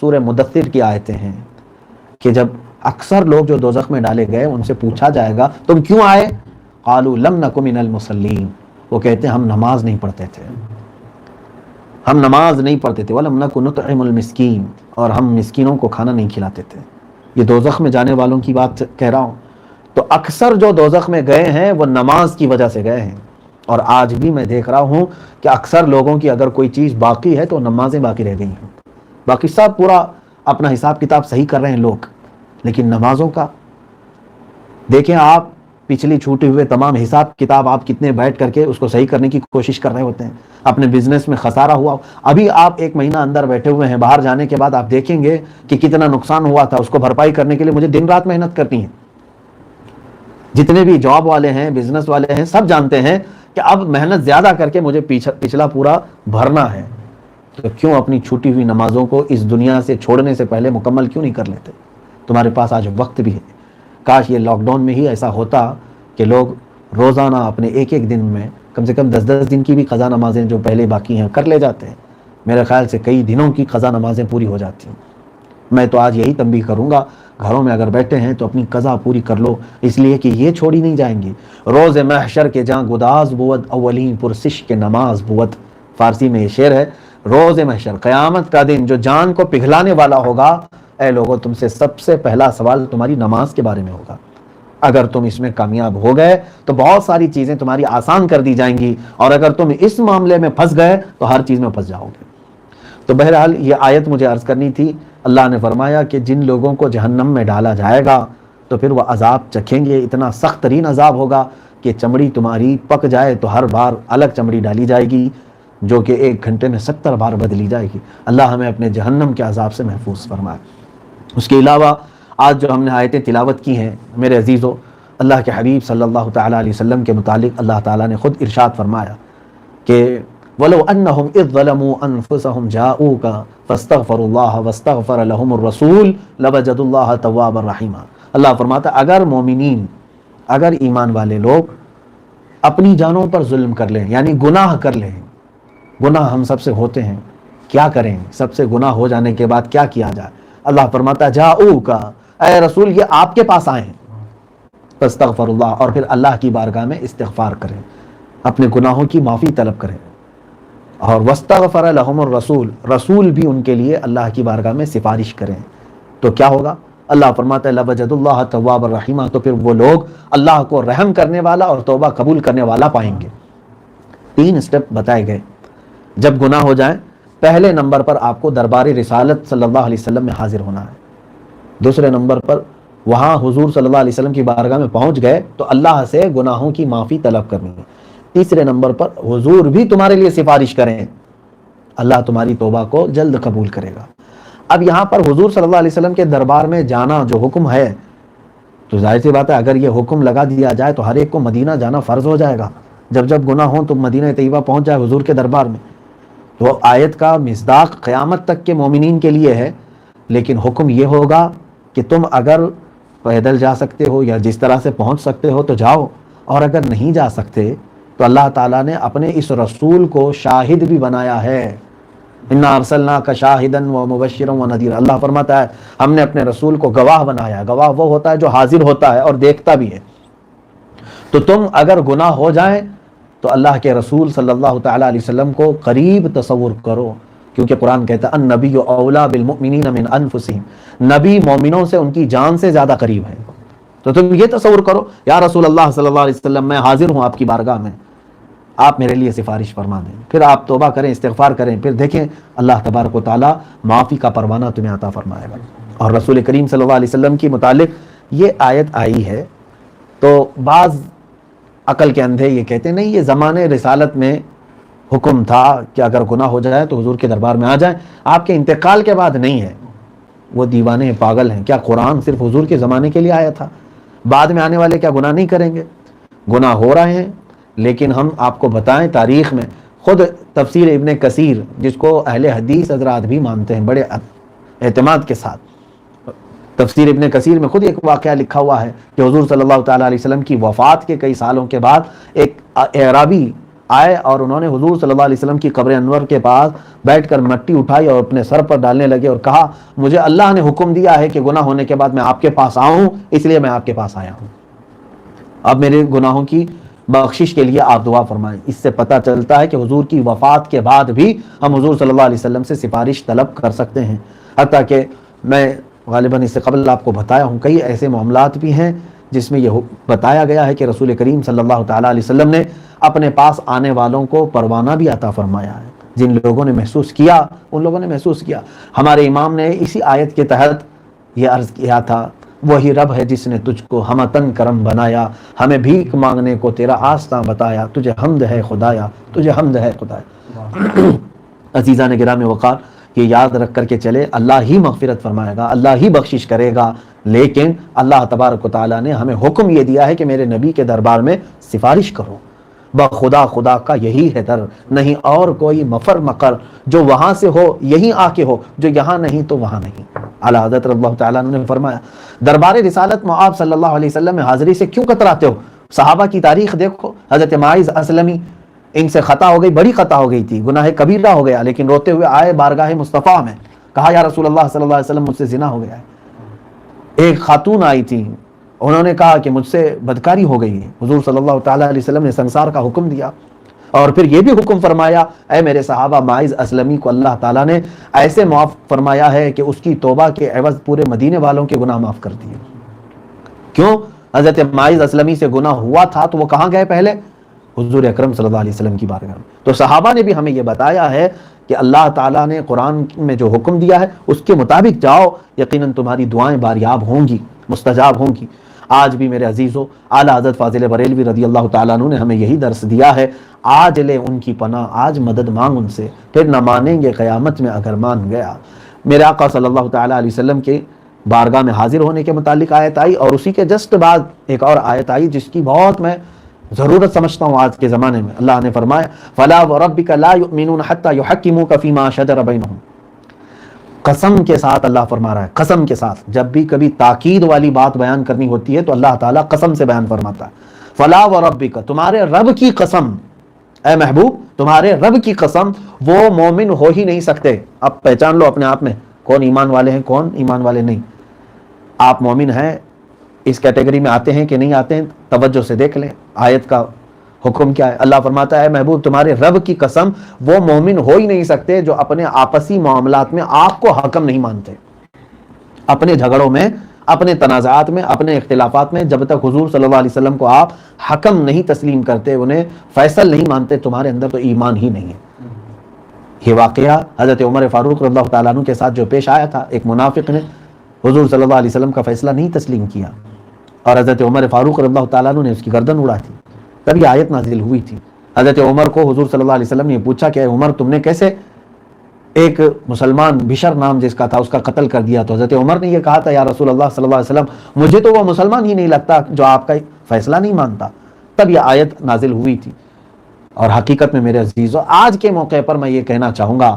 سورہ مدثر کی آیتیں ہیں کہ جب اکثر لوگ جو دوزخ میں ڈالے گئے ان سے پوچھا جائے گا تم کیوں آئے؟ قالوا لم نک من المصلین، وہ کہتے ہیں ہم نماز نہیں پڑھتے تھے، ہم نماز نہیں پڑھتے تھے. وَلَمْ نَكُ نُطْعِمُ الْمِسْكِينَ، اور ہم مسکینوں کو کھانا نہیں کھلاتے تھے. یہ دوزخ میں جانے والوں کی بات کہہ رہا ہوں. تو اکثر جو دوزخ میں گئے ہیں وہ نماز کی وجہ سے گئے ہیں. اور آج بھی میں دیکھ رہا ہوں کہ اکثر لوگوں کی اگر کوئی چیز باقی ہے تو نمازیں باقی رہ گئی ہیں. باقی سب پورا اپنا حساب کتاب صحیح کر رہے ہیں لوگ، لیکن نمازوں کا دیکھیں آپ، پچھلی چھوٹے ہوئے تمام حساب کتاب آپ کتنے بیٹھ کر کے اس کو صحیح کرنے کی کوشش کر رہے ہوتے ہیں. اپنے بزنس میں خسارہ ہوا، ابھی آپ 1 مہینہ اندر بیٹھے ہوئے ہیں، باہر جانے کے بعد آپ دیکھیں گے کہ کتنا نقصان ہوا تھا. اس کو بھرپائی کرنے کے لیے مجھے دن رات محنت کرنی ہے. جتنے بھی جاب والے ہیں، بزنس والے ہیں، سب جانتے ہیں کہ اب محنت زیادہ کر کے مجھے پچھلا پورا بھرنا ہے. تو کیوں اپنی چھوٹی ہوئی نمازوں کو اس دنیا سے چھوڑنے سے پہلے مکمل کیوں نہیں کر لیتے؟ تمہارے پاس آج وقت بھی ہے. کاش یہ لاک ڈاؤن میں ہی ایسا ہوتا کہ لوگ روزانہ اپنے ایک دن میں کم سے کم 10 دن کی بھی قضا نمازیں جو پہلے باقی ہیں کر لے جاتے ہیں. میرے خیال سے کئی دنوں کی قضا نمازیں پوری ہو جاتی ہیں. میں تو آج یہی تنبیہ کروں گا، گھروں میں اگر بیٹھے ہیں تو اپنی قضا پوری کر لو، اس لیے کہ یہ چھوڑی نہیں جائیں گی. روز محشر کے جہاں گداز بود اولین پرسش کے نماز بود، فارسی میں یہ شعر ہے. روز محشر، قیامت کا دن جو جان کو پگھلانے والا ہوگا، اے لوگوں تم سے سب سے پہلا سوال تمہاری نماز کے بارے میں ہوگا. اگر تم اس میں کامیاب ہو گئے تو بہت ساری چیزیں تمہاری آسان کر دی جائیں گی، اور اگر تم اس معاملے میں پھنس گئے تو ہر چیز میں پھنس جاؤ گے. تو بہرحال یہ آیت مجھے عرض کرنی تھی. اللہ نے فرمایا کہ جن لوگوں کو جہنم میں ڈالا جائے گا تو پھر وہ عذاب چکھیں گے. اتنا سخت ترین عذاب ہوگا کہ چمڑی تمہاری پک جائے تو ہر بار الگ چمڑی ڈالی جائے گی، جو کہ 1 گھنٹے میں 70 بار بدلی جائے گی. اللہ ہمیں اپنے جہنم کے عذاب سے محفوظ فرمائے. اس کے علاوہ آج جو ہم نے آیتیں تلاوت کی ہیں میرے عزیزو، اللہ کے حبیب صلی اللہ تعالیٰ علیہ وسلم کے متعلق اللہ تعالیٰ نے خود ارشاد فرمایا کہ وَلَوْ أَنَّهُمْ إِذْ ظَلَمُوا أَنفُسَهُمْ جَاءُوكَ فَاسْتَغْفَرُوا اللَّهَ وَاسْتَغْفَرَ لَهُمُ الرَّسُولُ لَوَجَدُوا اللَّهَ تَوَّابًا رَحِيمًا. اللہ فرماتا اگر مومنین، اگر ایمان والے لوگ اپنی جانوں پر ظلم کر لیں، یعنی گناہ کر لیں. گناہ ہم سب سے ہوتے ہیں، کیا کریں؟ سب سے گناہ ہو جانے کے بعد کیا کیا جائے؟ اللہ فرماتا جاؤک، اے رسول یہ آپ کے پاس آئے ہیں، فاستغفر اللہ، اور پھر اللہ کی بارگاہ میں استغفار کریں، اپنے گناہوں کی معافی طلب کریں. اور واستغفر لهم الرسول، رسول بھی ان کے لیے اللہ کی بارگاہ میں سفارش کریں. تو کیا ہوگا؟ اللہ فرماتا ہے لَوَجَدُ اللَّهَ تَوَّابًا رَحِيمًا، تو پھر وہ لوگ اللہ کو رحم کرنے والا اور توبہ قبول کرنے والا پائیں گے۔ 3 اسٹیپ بتائے گئے جب گناہ ہو جائیں۔ پہلے نمبر پر آپ کو دربار رسالت صلی اللہ علیہ وسلم میں حاضر ہونا ہے۔ دوسرے نمبر پر وہاں حضور صلی اللہ علیہ وسلم کی بارگاہ میں پہنچ گئے تو اللہ سے گناہوں کی معافی طلب کرنی ہے۔ تیسرے نمبر پر حضور بھی تمہارے لیے سفارش کریں، اللہ تمہاری توبہ کو جلد قبول کرے گا۔ اب یہاں پر حضور صلی اللہ علیہ وسلم کے دربار میں جانا جو حکم ہے، تو ظاہر سی بات ہے اگر یہ حکم لگا دیا جائے تو ہر ایک کو مدینہ جانا فرض ہو جائے گا۔ جب جب گناہ ہوں تو مدینہ طیبہ پہنچ جائے حضور کے دربار میں۔ تو آیت کا مصداق قیامت تک کے مومنین کے لیے ہے، لیکن حکم یہ ہوگا کہ تم اگر پیدل جا سکتے ہو یا جس طرح سے پہنچ سکتے ہو تو جاؤ، اور اگر نہیں جا سکتے تو اللہ تعالیٰ نے اپنے اس رسول کو شاہد بھی بنایا ہے۔ اِنَّا أَرْسَلْنَاكَ شَاهِدًا وَمُبَشِّرًا وَنَذِيرًا، اللہ فرماتا ہے ہم نے اپنے رسول کو گواہ بنایا۔ گواہ وہ ہوتا ہے جو حاضر ہوتا ہے اور دیکھتا بھی ہے۔ تو تم اگر گناہ ہو جائیں تو اللہ کے رسول صلی اللہ تعالیٰ علیہ وسلم کو قریب تصور کرو، کیونکہ قرآن کہتا ہے النبی اولیٰ بالمؤمنین من انفسہم، نبی مومنوں سے ان کی جان سے زیادہ قریب ہے۔ تو تم یہ تصور کرو یا رسول اللہ صلی اللہ علیہ وسلم میں حاضر ہوں آپ کی بارگاہ میں، آپ میرے لیے سفارش فرما دیں، پھر آپ توبہ کریں، استغفار کریں، پھر دیکھیں اللہ تبارک و تعالیٰ معافی کا پروانہ تمہیں عطا فرمائے گا۔ اور رسول کریم صلی اللہ علیہ وسلم کی متعلق یہ آیت آئی ہے تو بعض عقل کے اندھے یہ کہتے ہیں نہیں یہ زمانے رسالت میں حکم تھا کہ اگر گناہ ہو جائے تو حضور کے دربار میں آ جائیں، آپ کے انتقال کے بعد نہیں ہے۔ وہ دیوانے ہیں، پاگل ہیں، کیا قرآن صرف حضور کے زمانے کے لیے آیا تھا؟ بعد میں آنے والے کیا گناہ نہیں کریں گے؟ گناہ ہو رہے ہیں، لیکن ہم آپ کو بتائیں تاریخ میں خود تفسیر ابن کثیر جس کو اہل حدیث حضرات بھی مانتے ہیں بڑے اعتماد کے ساتھ، تفسیر ابن کثیر میں خود ایک واقعہ لکھا ہوا ہے کہ حضور صلی اللہ تعالیٰ علیہ وسلم کی وفات کے کئی سالوں کے بعد ایک اعرابی آئے اور انہوں نے حضور صلی اللہ علیہ وسلم کی قبر انور کے پاس بیٹھ کر مٹی اٹھائی اور اپنے سر پر ڈالنے لگے اور کہا مجھے اللہ نے حکم دیا ہے کہ گناہ ہونے کے بعد میں آپ کے پاس آؤں، اس لیے میں آپ کے پاس آیا ہوں، اب میرے گناہوں کی بخشش کے لیے آپ دعا فرمائیں۔ اس سے پتہ چلتا ہے کہ حضور کی وفات کے بعد بھی ہم حضور صلی اللہ علیہ وسلم سے سفارش طلب کر سکتے ہیں، حتیٰ کہ میں غالباً اس سے قبل آپ کو بتایا ہوں کئی ایسے معاملات بھی ہیں جس میں یہ بتایا گیا ہے کہ رسول کریم صلی اللہ تعالیٰ علیہ وسلم نے اپنے پاس آنے والوں کو پروانہ بھی عطا فرمایا ہے۔ جن لوگوں نے محسوس کیا ان لوگوں نے محسوس کیا۔ ہمارے امام نے اسی آیت کے تحت یہ عرض کیا تھا وہی رب ہے جس نے تجھ کو ہمتن کرم بنایا، ہمیں بھیک مانگنے کو تیرا آستاں بتایا، تجھے حمد ہے خدایا، تجھے حمد ہے خدایا۔ عزیزان گرامی وقار، یہ یاد رکھ کر کے چلے اللہ ہی مغفرت فرمائے گا، اللہ ہی بخشش کرے گا، لیکن اللہ تبارک و تعالیٰ نے ہمیں حکم یہ دیا ہے کہ میرے نبی کے دربار میں سفارش کرو۔ بخدا خدا کا یہی ہے در، نہیں اور کوئی مفر مقر، جو وہاں سے ہو یہیں آ کے ہو، جو یہاں نہیں تو وہاں نہیں۔ اعلیٰ حضرت رضی اللہ تعالیٰ عنہ نے فرمایا دربار رسالت میں آپ صلی اللہ علیہ وسلم میں حاضری سے کیوں کتراتے ہو؟ صحابہ کی تاریخ دیکھو، حضرت معاذ اسلمی ان سے خطا ہو گئی، بڑی خطا ہو گئی تھی، گناہ کبیرہ ہو گیا، لیکن روتے ہوئے آئے بارگاہ مصطفیٰ میں، کہا یا رسول اللہ صلی اللہ علیہ وسلم مجھ سے زنا ہو گیا ہے۔ ایک خاتون آئی تھی، انہوں نے کہا کہ مجھ سے بدکاری ہو گئی ہے، حضور صلی اللہ تعالیٰ علیہ وسلم نے سنسار کا حکم دیا، اور پھر یہ بھی حکم فرمایا اے میرے صحابہ معاذ اسلمی کو اللہ تعالیٰ نے ایسے معاف فرمایا ہے کہ اس کی توبہ کے عوض پورے مدینے والوں کے گناہ معاف کر دیے۔ کیوں؟ حضرت معاذ اسلمی سے گناہ ہوا تھا تو وہ کہاں گئے؟ پہلے حضور اکرم صلی اللہ علیہ وسلم کی بارگاہ میں۔ تو صحابہ نے بھی ہمیں یہ بتایا ہے کہ اللہ تعالیٰ نے قرآن میں جو حکم دیا ہے اس کے مطابق جاؤ، یقیناً تمہاری دعائیں باریاب ہوں گی، مستجاب ہوں گی۔ آج بھی میرے عزیزو اعلیٰ حضرت فاضل بریلوی رضی اللہ تعالیٰ عنہ نے ہمیں یہی درس دیا ہے، آج لے ان کی پناہ، آج مدد مانگ ان سے، پھر نہ مانیں گے قیامت میں اگر مان گیا۔ میرے آقا صلی اللہ تعالیٰ علیہ وسلم کے بارگاہ میں حاضر ہونے کے متعلق آیت آئی، اور اسی کے جسٹ بعد ایک اور آیت آئی جس کی بہت میں ضرورت سمجھتا ہوں آج کے زمانے میں۔ اللہ نے فرمایا فَلَا وَرَبِّكَ لَا يُؤْمِنُونَ حَتَّى يُحَكِّمُوكَ فِي مَا شَجَرَ بَيْنَهُمْ۔ قسم کے ساتھ اللہ فرما رہا ہے، قسم کے ساتھ، جب بھی کبھی تاکید والی بات بیان کرنی ہوتی ہے تو اللہ تعالیٰ قسم سے بیان فرماتا ہے۔ فَلَا وَرَبِّكَ، تمہارے رب کی قسم، اے محبوب تمہارے رب کی قسم، وہ مومن ہو ہی نہیں سکتے۔ اب پہچان لو اپنے آپ میں کون ایمان والے ہیں کون ایمان والے نہیں۔ آپ مومن ہیں، اس کیٹیگری میں آتے ہیں کہ نہیں آتے ہیں؟ توجہ سے دیکھ لیں آیت کا حکم کیا ہے۔ اللہ فرماتا ہے محبوب تمہارے رب کی قسم، وہ مومن ہو ہی نہیں سکتے جو اپنے آپسی معاملات میں آپ کو حکم نہیں مانتے، اپنے جھگڑوں میں اپنے تنازعات میں، اپنے اختلافات میں جب تک حضور صلی اللہ علیہ وسلم کو آپ حکم نہیں تسلیم کرتے، انہیں فیصل نہیں مانتے، تمہارے اندر تو ایمان ہی نہیں ہے۔ یہ واقعہ حضرت عمر فاروق رضی اللہ تعالیٰ عنہ کے ساتھ جو پیش آیا تھا، ایک منافق نے حضور صلی اللہ علیہ وسلم کا فیصلہ نہیں تسلیم کیا اور حضرت عمر فاروق رضی اللہ تعالیٰ عنہ نے اس کی گردن اڑا دی۔ تب یہ آیت نازل ہوئی تھی۔ حضرت عمر کو حضور صلی اللہ علیہ وسلم نے پوچھا کہ اے عمر، تم نے کیسے ایک مسلمان بشر نام جس کا تھا اس کا قتل کر دیا؟ تو حضرت عمر نے یہ کہا تھا، یا رسول اللہ صلی اللہ علیہ وسلم، مجھے تو وہ مسلمان ہی نہیں لگتا جو آپ کا فیصلہ نہیں مانتا۔ تب یہ آیت نازل ہوئی تھی۔ اور حقیقت میں میرے عزیزو، آج کے موقع پر میں یہ کہنا چاہوں گا،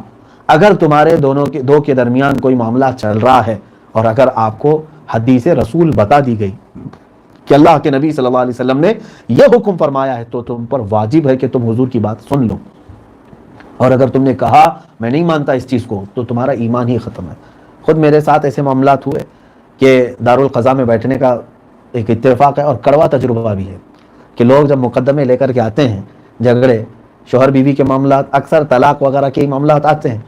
اگر تمہارے دو کے درمیان کوئی معاملہ چل رہا ہے اور اگر آپ کو حدیث رسول بتا دی گئی کہ اللہ کے نبی صلی اللہ علیہ وسلم نے یہ حکم فرمایا ہے، تو تم پر واجب ہے کہ تم حضور کی بات سن لو۔ اور اگر تم نے کہا میں نہیں مانتا اس چیز کو، تو تمہارا ایمان ہی ختم ہے۔ خود میرے ساتھ ایسے معاملات ہوئے کہ دارالقضاء میں بیٹھنے کا ایک اتفاق ہے اور کڑوا تجربہ بھی ہے کہ لوگ جب مقدمے لے کر کے آتے ہیں، جھگڑے، شوہر بیوی کے معاملات، اکثر طلاق وغیرہ کے معاملات آتے ہیں،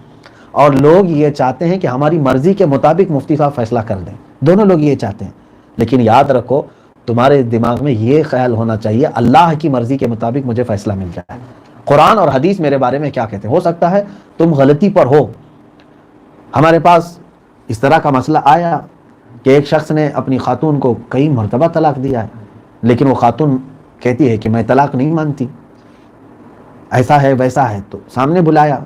اور لوگ یہ چاہتے ہیں کہ ہماری مرضی کے مطابق مفتی صاحب فیصلہ کر دیں۔ دونوں لوگ یہ چاہتے ہیں، لیکن یاد رکھو تمہارے دماغ میں یہ خیال ہونا چاہیے اللہ کی مرضی کے مطابق مجھے فیصلہ مل جائے۔ قرآن اور حدیث میرے بارے میں کیا کہتے ہیں؟ ہو سکتا ہے تم غلطی پر ہو۔ ہمارے پاس اس طرح کا مسئلہ آیا کہ ایک شخص نے اپنی خاتون کو کئی مرتبہ طلاق دیا ہے، لیکن وہ خاتون کہتی ہے کہ میں طلاق نہیں مانتی، ایسا ہے ویسا ہے۔ تو سامنے بلایا،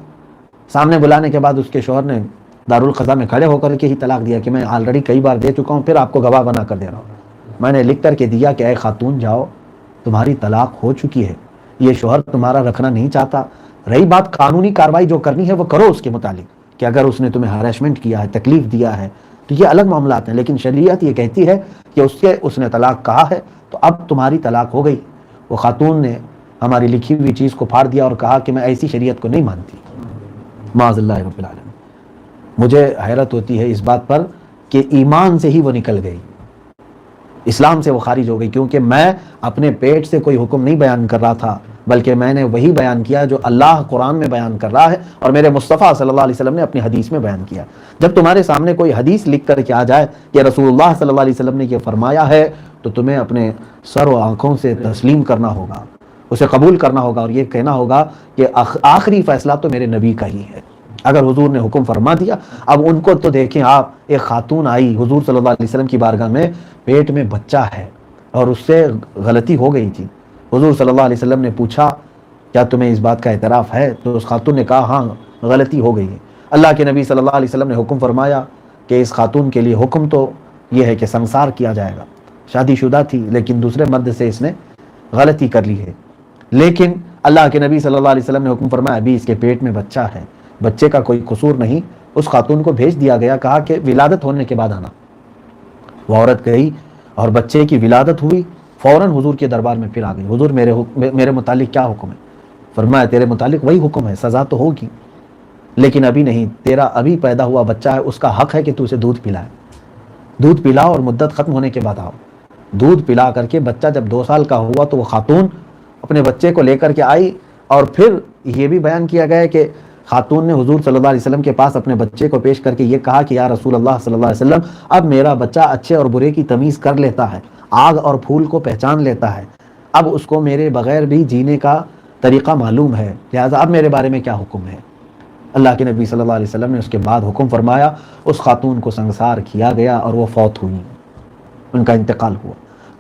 سامنے بلانے کے بعد اس کے شوہر نے دارالقضاء میں کھڑے ہو کر کے ہی طلاق دیا کہ میں آلریڈی کئی بار دے چکا ہوں، پھر آپ کو گواہ بنا کر دے رہا ہوں۔ میں نے لکھ کر کے دیا کہ اے خاتون جاؤ، تمہاری طلاق ہو چکی ہے، یہ شوہر تمہارا رکھنا نہیں چاہتا۔ رہی بات قانونی کاروائی جو کرنی ہے وہ کرو اس کے متعلق، کہ اگر اس نے تمہیں ہراسمنٹ کیا ہے، تکلیف دیا ہے، تو یہ الگ معاملات ہیں، لیکن شریعت یہ کہتی ہے کہ اس نے طلاق کہا ہے تو اب تمہاری طلاق ہو گئی۔ وہ خاتون نے ہماری لکھی ہوئی چیز کو پھاڑ دیا اور کہا کہ میں ایسی شریعت کو نہیں مانتی، معاذ اللہ رب العالمین۔ مجھے حیرت ہوتی ہے اس بات پر کہ ایمان سے ہی وہ نکل گئی، اسلام سے وہ خارج ہو گئی، کیونکہ میں اپنے پیٹ سے کوئی حکم نہیں بیان کر رہا تھا، بلکہ میں نے وہی بیان کیا جو اللہ قرآن میں بیان کر رہا ہے اور میرے مصطفیٰ صلی اللہ علیہ وسلم نے اپنی حدیث میں بیان کیا۔ جب تمہارے سامنے کوئی حدیث لکھ کر کے آ جائے کہ رسول اللہ صلی اللہ علیہ وسلم نے یہ فرمایا ہے، تو تمہیں اپنے سر و آنکھوں سے تسلیم کرنا ہوگا، اسے قبول کرنا ہوگا اور یہ کہنا ہوگا کہ آخری فیصلہ تو میرے نبی کا ہی ہے۔ اگر حضور نے حکم فرما دیا، اب ان کو تو دیکھیں آپ، ایک خاتون آئی حضور صلی اللہ علیہ وسلم کی بارگاہ میں، پیٹ میں بچہ ہے اور اس سے غلطی ہو گئی تھی۔ حضور صلی اللہ علیہ وسلم نے پوچھا کیا تمہیں اس بات کا اعتراف ہے؟ تو اس خاتون نے کہا ہاں غلطی ہو گئی ہے۔ اللہ کے نبی صلی اللہ علیہ وسلم نے حکم فرمایا کہ اس خاتون کے لیے حکم تو یہ ہے کہ سنسار کیا جائے گا، شادی شدہ تھی لیکن دوسرے مرد سے اس نے غلطی کر لی ہے، لیکن اللہ کے نبی صلی اللہ علیہ وسلم نے حکم فرمایا ابھی اس کے پیٹ میں بچہ ہے، بچے کا کوئی قصور نہیں۔ اس خاتون کو بھیج دیا گیا، کہا کہ ولادت ہونے کے بعد آنا۔ وہ عورت گئی اور بچے کی ولادت ہوئی، فوراً حضور کے دربار میں پھر آ گئی، حضور میرے متعلق کیا حکم ہے؟ فرمایا تیرے متعلق وہی حکم ہے، سزا تو ہوگی لیکن ابھی نہیں، تیرا ابھی پیدا ہوا بچہ ہے، اس کا حق ہے کہ تو اسے دودھ پلائے، دودھ پلاؤ اور مدت ختم ہونے کے بعد آؤ۔ دودھ پلا کر کے بچہ جب 2 سال کا ہوا تو وہ خاتون اپنے بچے کو لے کر کے آئی، اور پھر یہ بھی بیان کیا گیا کہ خاتون نے حضور صلی اللہ علیہ وسلم کے پاس اپنے بچے کو پیش کر کے یہ کہا کہ یا رسول اللہ صلی اللہ علیہ وسلم، اب میرا بچہ اچھے اور برے کی تمیز کر لیتا ہے، آگ اور پھول کو پہچان لیتا ہے، اب اس کو میرے بغیر بھی جینے کا طریقہ معلوم ہے، لہٰذا اب میرے بارے میں کیا حکم ہے؟ اللہ کے نبی صلی اللہ علیہ وسلم نے اس کے بعد حکم فرمایا، اس خاتون کو سنسار کیا گیا اور وہ فوت ہوئی، ان کا انتقال ہوا۔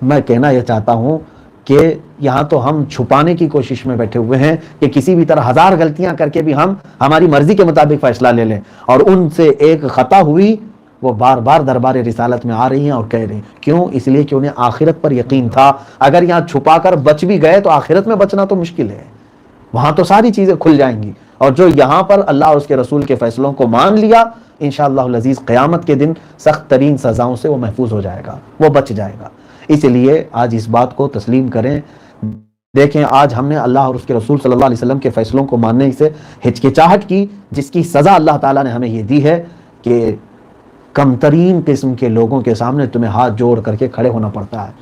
میں کہنا یہ چاہتا ہوں کہ یہاں تو ہم چھپانے کی کوشش میں بیٹھے ہوئے ہیں کہ کسی بھی طرح 1000 غلطیاں کر کے بھی ہم ہماری مرضی کے مطابق فیصلہ لے لیں، اور ان سے ایک خطا ہوئی وہ بار بار دربار رسالت میں آ رہی ہیں اور کہہ رہی ہیں۔ کیوں؟ اس لیے کہ انہیں آخرت پر یقین تھا، اگر یہاں چھپا کر بچ بھی گئے تو آخرت میں بچنا تو مشکل ہے، وہاں تو ساری چیزیں کھل جائیں گی، اور جو یہاں پر اللہ اور اس کے رسول کے فیصلوں کو مان لیا، انشاءاللہ العزیز قیامت کے دن سخت ترین سزاؤں سے وہ محفوظ ہو جائے گا، وہ بچ جائے گا۔ اس لیے آج اس بات کو تسلیم کریں۔ دیکھیں آج ہم نے اللہ اور اس کے رسول صلی اللہ علیہ وسلم کے فیصلوں کو ماننے سے ہچکچاہٹ کی، جس کی سزا اللہ تعالیٰ نے ہمیں یہ دی ہے کہ کم ترین قسم کے لوگوں کے سامنے تمہیں ہاتھ جوڑ کر کے کھڑے ہونا پڑتا ہے،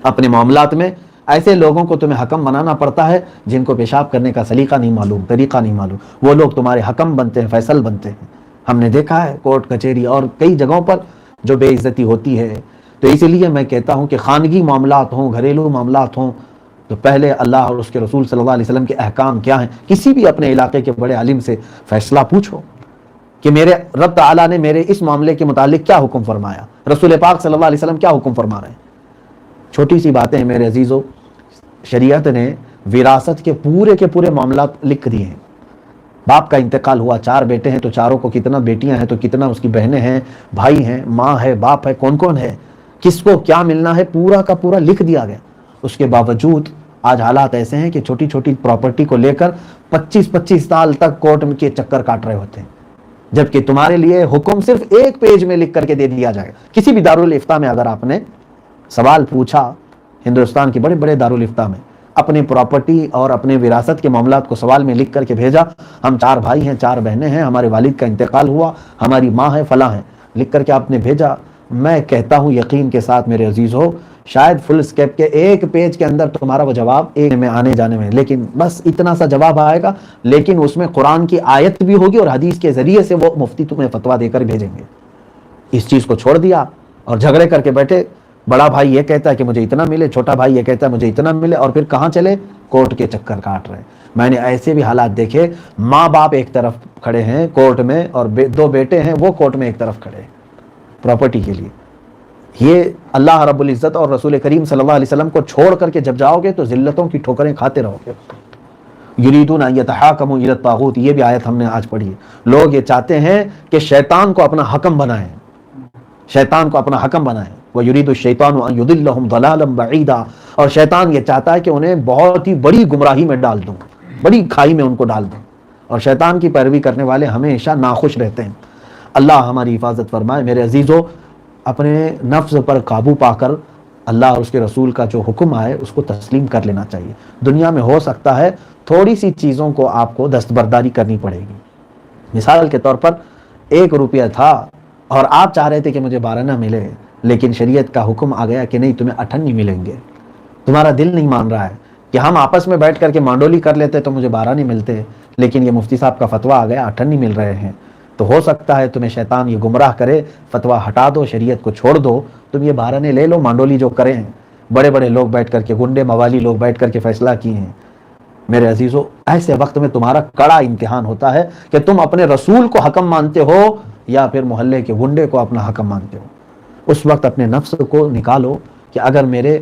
اپنے معاملات میں ایسے لوگوں کو تمہیں حکم بنانا پڑتا ہے جن کو پیشاب کرنے کا سلیقہ نہیں معلوم، طریقہ نہیں معلوم، وہ لوگ تمہارے حکم بنتے ہیں، فیصل بنتے ہیں۔ ہم نے دیکھا ہے کورٹ کچہری اور کئی جگہوں پر جو بے عزتی ہوتی ہے. تو اسی لیے میں کہتا ہوں کہ خانگی معاملات ہوں، گھریلو معاملات ہوں، تو پہلے اللہ اور اس کے رسول صلی اللہ علیہ وسلم کے احکام کیا ہیں. کسی بھی اپنے علاقے کے بڑے عالم سے فیصلہ پوچھو کہ میرے رب تعالیٰ نے میرے اس معاملے کے متعلق کیا حکم فرمایا، رسول پاک صلی اللہ علیہ وسلم کیا حکم فرما رہے ہیں. چھوٹی سی باتیں ہیں میرے عزیزو. شریعت نے وراثت کے پورے معاملات لکھ دیے ہیں. باپ کا انتقال ہوا، 4 بیٹے ہیں تو چاروں کو کتنا بیٹیاں ہیں، تو کتنا اس کی بہنیں ہیں، بھائی ہیں، ماں ہے، باپ ہے، کون کون ہے، کس کو کیا ملنا ہے، پورا کا پورا لکھ دیا گیا. اس کے باوجود آج حالات ایسے ہیں کہ چھوٹی چھوٹی پراپرٹی کو لے کر 25 سال تک کورٹ کے چکر کاٹ رہے ہوتے ہیں، جبکہ تمہارے لیے حکم صرف ایک پیج میں لکھ کر کے دے دیا جائے گا. کسی بھی دارالافتاء میں اگر آپ نے سوال پوچھا، ہندوستان کے بڑے بڑے دارالافتاء میں اپنی پراپرٹی اور اپنے وراثت کے معاملات کو سوال میں لکھ کر کے بھیجا، ہم 4 بھائی ہیں، 4 بہنیں ہیں، ہمارے والد کا انتقال ہوا، ہماری ماں ہے، فلاں ہے، لکھ کر کے آپ نے بھیجا. میں کہتا ہوں یقین کے ساتھ میرے عزیز ہو، شاید فل اسکیپ کے ایک پیج کے اندر تمہارا وہ جواب ایک میں آنے جانے میں، لیکن بس اتنا سا جواب آئے گا، لیکن اس میں قرآن کی آیت بھی ہوگی اور حدیث کے ذریعے سے وہ مفتی تمہیں فتویٰ دے کر بھیجیں گے. اس چیز کو چھوڑ دیا اور جھگڑے کر کے بیٹھے. بڑا بھائی یہ کہتا ہے کہ مجھے اتنا ملے، چھوٹا بھائی یہ کہتا ہے مجھے اتنا ملے، اور پھر کہاں چلے؟ کورٹ کے چکر کاٹ رہے. میں نے ایسے بھی حالات دیکھے، ماں باپ ایک طرف کھڑے ہیں کورٹ میں اور 2 بیٹے ہیں وہ کورٹ میں ایک طرف کھڑے ہیں پراپرٹی کے لیے. یہ اللہ رب العزت اور رسول کریم صلی اللہ علیہ وسلم کو چھوڑ کر کے جب جاؤ گے تو ذلتوں کی ٹھوکریں کھاتے رہو گے. یریدون ان یتحاکموا الی الطاغوت، یہ بھی آیت ہم نے آج پڑھی ہے. لوگ یہ چاہتے ہیں کہ شیطان کو اپنا حکم بنائیں، شیطان کو اپنا حکم بنائیں. وَيُرِيدُ الشَّيْطَانُ أَن يُضِلَّهُمْ ضَلَالًا بَعِيدًا، اور شیطان یہ چاہتا ہے کہ انہیں بہت ہی بڑی گمراہی میں ڈال دوں، بڑی کھائی میں ان کو ڈال دوں. اور شیطان کی پیروی کرنے والے ہمیشہ ناخوش رہتے ہیں. اللہ ہماری حفاظت فرمائے. میرے عزیزو، اپنے نفس پر قابو پا کر اللہ اور اس کے رسول کا جو حکم آئے اس کو تسلیم کر لینا چاہیے. دنیا میں ہو سکتا ہے تھوڑی سی چیزوں کو آپ کو دستبرداری کرنی پڑے گی. مثال کے طور پر 1 روپیہ تھا اور آپ چاہ رہے تھے کہ مجھے 12 نہ ملے، لیکن شریعت کا حکم آ گیا کہ نہیں، تمہیں 58 ملیں گے. تمہارا دل نہیں مان رہا ہے کہ ہم آپس میں بیٹھ کر کے مانڈولی کر لیتے تو مجھے 12 نہیں ملتے، لیکن یہ مفتی صاحب کا فتویٰ آ گیا 58 مل رہے ہیں. تو ہو سکتا ہے تمہیں شیطان یہ گمراہ کرے، فتویٰ ہٹا دو، شریعت کو چھوڑ دو، تم یہ 12 لے لو. مانڈولی جو کریں ہیں بڑے بڑے لوگ بیٹھ کر کے، گنڈے موالی لوگ بیٹھ کر کے فیصلہ کیے ہیں. میرے عزیزو، ایسے وقت میں تمہارا کڑا امتحان ہوتا ہے کہ تم اپنے رسول کو حکم مانتے ہو یا پھر محلے کے گنڈے کو اپنا حکم مانتے ہو. اس وقت اپنے نفس کو نکالو کہ اگر میرے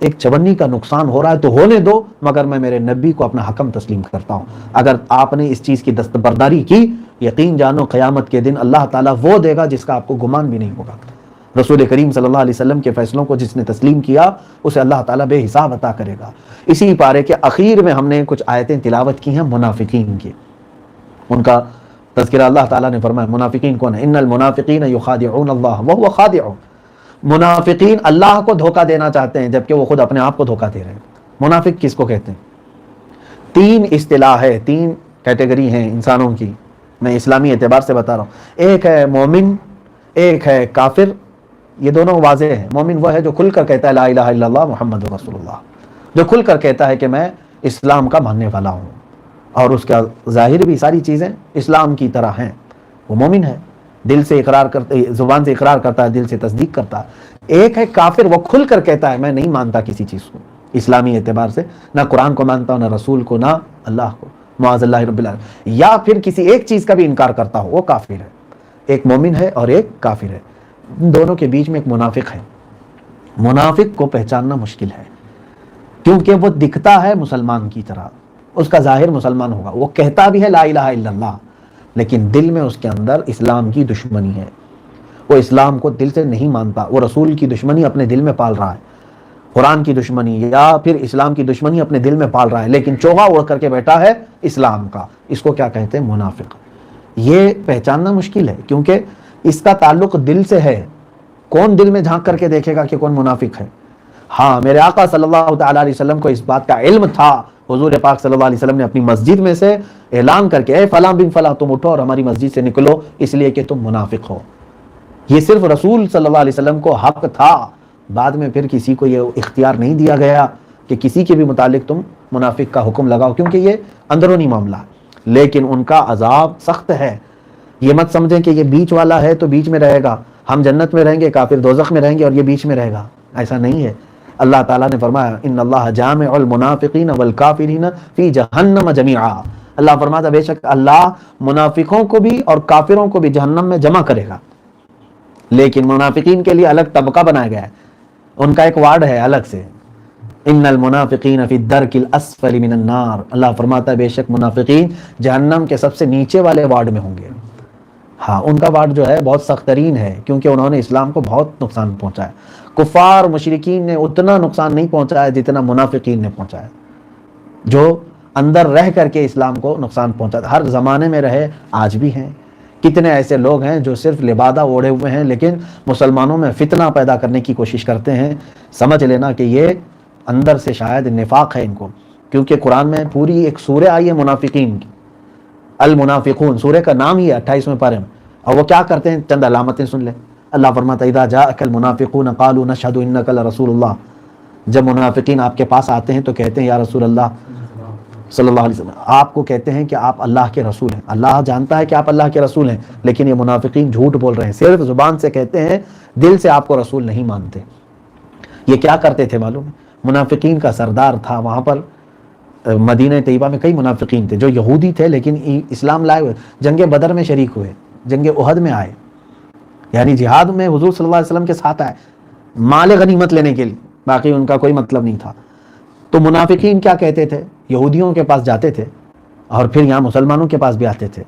ایک چونی کا نقصان ہو رہا ہے تو ہونے دو، مگر میں میرے نبی کو اپنا حکم تسلیم کرتا ہوں. اگر آپ نے اس چیز کی دستبرداری کی، یقین جانو قیامت کے دن اللہ تعالیٰ وہ دے گا جس کا آپ کو گمان بھی نہیں ہوگا. رسول کریم صلی اللہ علیہ وسلم کے فیصلوں کو جس نے تسلیم کیا اسے اللہ تعالیٰ بے حساب عطا کرے گا. اسی پارے کے اخیر میں ہم نے کچھ آیتیں تلاوت کی ہیں منافقین کی. ان کا تذکرہ اللہ تعالیٰ نے فرمایا. منافقین کون ہیں؟ ان المنافقین یخادعون اللہ وهو خادعهم. منافقین اللہ کو دھوکہ دینا چاہتے ہیں جبکہ وہ خود اپنے آپ کو دھوکہ دے رہے ہیں. منافق کس کو کہتے ہیں؟ 3 اصطلاح ہے، 3 کیٹیگری ہیں انسانوں کی. میں اسلامی اعتبار سے بتا رہا ہوں. ایک ہے مومن، ایک ہے کافر. یہ دونوں واضح ہیں. مومن وہ ہے جو کھل کر کہتا ہے لا الہ الا اللہ محمد رسول اللہ، جو کھل کر کہتا ہے کہ میں اسلام کا ماننے والا ہوں اور اس کا ظاہر بھی ساری چیزیں اسلام کی طرح ہیں. وہ مومن ہے، دل سے اقرار کرتا، زبان سے اقرار کرتا ہے، دل سے تصدیق کرتا ہے. ایک ہے کافر، وہ کھل کر کہتا ہے میں نہیں مانتا کسی چیز کو اسلامی اعتبار سے، نہ قرآن کو مانتا ہوں، نہ رسول کو، نہ اللہ کو، معاذ اللہ رب العالمین، یا پھر کسی ایک چیز کا بھی انکار کرتا ہو، وہ کافر ہے. ایک مومن ہے اور ایک کافر ہے. ان دونوں کے بیچ میں ایک منافق ہے. منافق کو پہچاننا مشکل ہے کیونکہ وہ دکھتا ہے مسلمان کی طرح، اس کا ظاہر مسلمان ہوگا، وہ کہتا بھی ہے لا الہ الا اللہ، لیکن دل میں اس کے اندر اسلام کی دشمنی ہے. وہ اسلام کو دل سے نہیں مانتا، وہ رسول کی دشمنی اپنے دل میں پال رہا ہے، قرآن کی دشمنی یا پھر اسلام کی دشمنی اپنے دل میں پال رہا ہے، لیکن چوغا اوڑھ کر کے بیٹھا ہے اسلام کا. اس کو کیا کہتے ہیں؟ منافق. یہ پہچاننا مشکل ہے کیونکہ اس کا تعلق دل سے ہے. کون دل میں جھانک کر کے دیکھے گا کہ کون منافق ہے؟ ہاں، میرے آقا صلی اللہ تعالیٰ علیہ وسلم کو اس بات کا علم تھا. حضور پاک صلی اللہ علیہ وسلم نے اپنی مسجد میں سے اعلان کر کے اے فلاں بن فلاں تم اٹھو اور ہماری مسجد سے نکلو اس لیے کہ تم منافق ہو. یہ صرف رسول صلی اللہ علیہ وسلم کو حق تھا، بعد میں پھر کسی کو یہ اختیار نہیں دیا گیا کہ کسی کے بھی متعلق تم منافق کا حکم لگاؤ، کیونکہ یہ اندرونی معاملہ ہے. لیکن ان کا عذاب سخت ہے. یہ مت سمجھیں کہ یہ بیچ والا ہے تو بیچ میں رہے گا. ہم جنت میں رہیں گے، کافر دوزخ میں رہیں گے اور یہ بیچ میں رہے گا، ایسا نہیں ہے۔ اللہ تعالیٰ نے فرمایا ان اللہ جامع المنافقین والکافرین فی جہنم جمیعا، اللہ فرماتا بے شک اللہ منافقوں کو بھی اور کافروں کو بھی جہنم میں جمع کرے گا، لیکن منافقین کے لیے الگ طبقہ بنایا گیا ہے، ان کا ایک وارڈ ہے الگ سے، ان المنافقین فی الدرک الاسفل من النار، اللہ فرماتا ہے بے شک منافقین جہنم کے سب سے نیچے والے وارڈ میں ہوں گے۔ ہاں، ان کا وارڈ جو ہے بہت سخت ترین ہے، کیونکہ انہوں نے اسلام کو بہت نقصان پہنچایا۔ کفار مشرکین نے اتنا نقصان نہیں پہنچایا جتنا منافقین نے پہنچایا، جو اندر رہ کر کے اسلام کو نقصان پہنچاتا، ہر زمانے میں رہے، آج بھی ہیں۔ کتنے ایسے لوگ ہیں جو صرف لبادہ اوڑھے ہوئے ہیں لیکن مسلمانوں میں فتنہ پیدا کرنے کی کوشش کرتے ہیں، سمجھ لینا کہ یہ اندر سے شاید نفاق ہے ان کو، کیونکہ قرآن میں پوری ایک سورہ آئی ہے منافقین کی، المنافقون، سورہ کا نام ہی ہے 28ویں پارے میں، اور وہ کیا کرتے ہیں، چند علامتیں سن لیں۔ اللہ فرماتا ہے اذا جاءک المنافقون قالوا نشهد انک لرسول اللہ، جب منافقین آپ کے پاس آتے ہیں تو کہتے ہیں یا رسول اللہ صلی اللہ علیہ وسلم، آپ کو کہتے ہیں کہ آپ اللہ کے رسول ہیں، اللہ جانتا ہے کہ آپ اللہ کے رسول ہیں، لیکن یہ منافقین جھوٹ بول رہے ہیں، صرف زبان سے کہتے ہیں، دل سے آپ کو رسول نہیں مانتے۔ یہ کیا کرتے تھے معلوم ہے؟ منافقین کا سردار تھا وہاں پر مدینہ طیبہ میں، کئی منافقین تھے جو یہودی تھے لیکن اسلام لائے ہوئے، جنگ بدر میں شریک ہوئے، جنگ احد میں آئے، یعنی جہاد میں حضور صلی اللہ علیہ وسلم کے ساتھ آئے مال غنیمت لینے کے لیے، باقی ان کا کوئی مطلب نہیں تھا۔ تو منافقین کیا کہتے تھے، یہودیوں کے پاس جاتے تھے اور پھر یہاں مسلمانوں کے پاس بھی آتے تھے،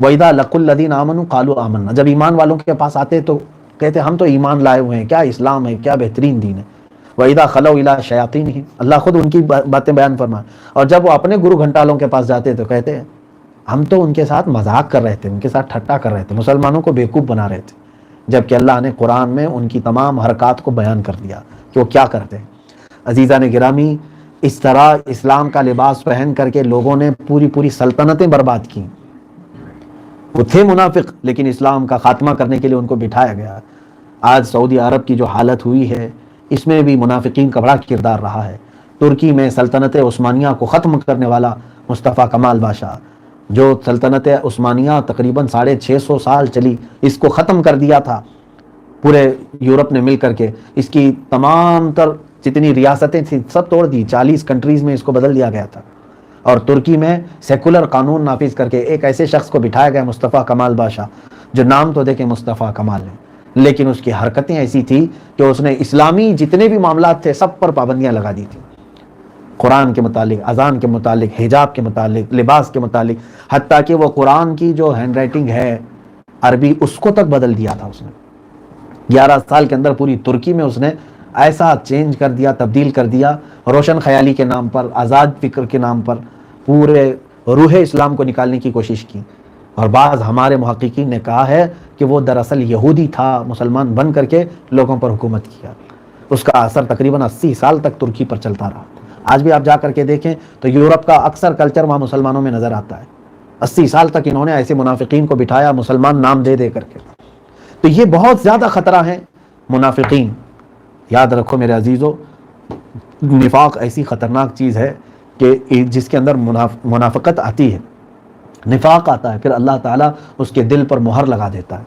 وَإِذَا لَقُوا الَّذِينَ آمَنُوا قَالُوا آمَنَّا، جب ایمان والوں کے پاس آتے تو کہتے ہم تو ایمان لائے ہوئے ہیں، کیا اسلام ہے، کیا بہترین دین ہے۔ وَإِذَا خَلَوْا إِلَىٰ شَيَاطِينِهِمْ، اللہ خود ان کی باتیں بیان فرمائے، اور جب وہ اپنے گرو گھنٹالوں کے پاس جاتے تو کہتے ہیں ہم تو ان کے ساتھ مذاق کر رہے تھے، ان کے ساتھ ٹھٹا کر رہے تھے، مسلمانوں کو بیوقوف بنا رہے تھے، جبکہ اللہ نے قرآن میں ان کی تمام حرکات کو بیان کر دیا کہ وہ کیا کرتے ہیں۔ عزیزان گرامی، اس طرح اسلام کا لباس پہن کر کے لوگوں نے پوری سلطنتیں برباد کی، وہ تھے منافق لیکن اسلام کا خاتمہ کرنے کے لیے ان کو بٹھایا گیا۔ آج سعودی عرب کی جو حالت ہوئی ہے اس میں بھی منافقین کا بڑا کردار رہا ہے۔ ترکی میں سلطنت عثمانیہ کو ختم کرنے والا مصطفیٰ کمال بادشاہ، جو سلطنت عثمانیہ تقریباً 650 سال چلی، اس کو ختم کر دیا تھا پورے یورپ نے مل کر کے، اس کی تمام تر جتنی ریاستیں تھیں سب توڑ دی، 40 کنٹریز میں اس کو بدل دیا گیا تھا، اور ترکی میں سیکولر قانون نافذ کر کے ایک ایسے شخص کو بٹھایا گیا مصطفیٰ کمال بادشاہ، جو نام تو دیکھیں مصطفیٰ کمال ہے لیکن اس کی حرکتیں ایسی تھی کہ اس نے اسلامی جتنے بھی معاملات تھے سب پر پابندیاں لگا دی تھیں، قرآن کے متعلق، اذان کے متعلق، حجاب کے متعلق، لباس کے متعلق، حتیٰ کہ وہ قرآن کی جو ہینڈ رائٹنگ ہے عربی اس کو تک بدل دیا تھا اس نے۔ 11 سال کے اندر پوری ترکی میں اس نے ایسا چینج کر دیا، تبدیل کر دیا، روشن خیالی کے نام پر، آزاد فکر کے نام پر پورے روح اسلام کو نکالنے کی کوشش کی، اور بعض ہمارے محققین نے کہا ہے کہ وہ دراصل یہودی تھا، مسلمان بن کر کے لوگوں پر حکومت کیا، اس کا اثر تقریباً 80 سال تک ترکی پر چلتا رہا۔ آج بھی آپ جا کر کے دیکھیں تو یورپ کا اکثر کلچر وہاں مسلمانوں میں نظر آتا ہے، 80 سال تک انہوں نے ایسے منافقین کو بٹھایا، مسلمان نام دے دے کر کے۔ تو یہ بہت زیادہ خطرہ ہے منافقین، یاد رکھو میرے عزیزو، نفاق ایسی خطرناک چیز ہے کہ جس کے اندر منافقت آتی ہے، نفاق آتا ہے، پھر اللہ تعالیٰ اس کے دل پر مہر لگا دیتا ہے،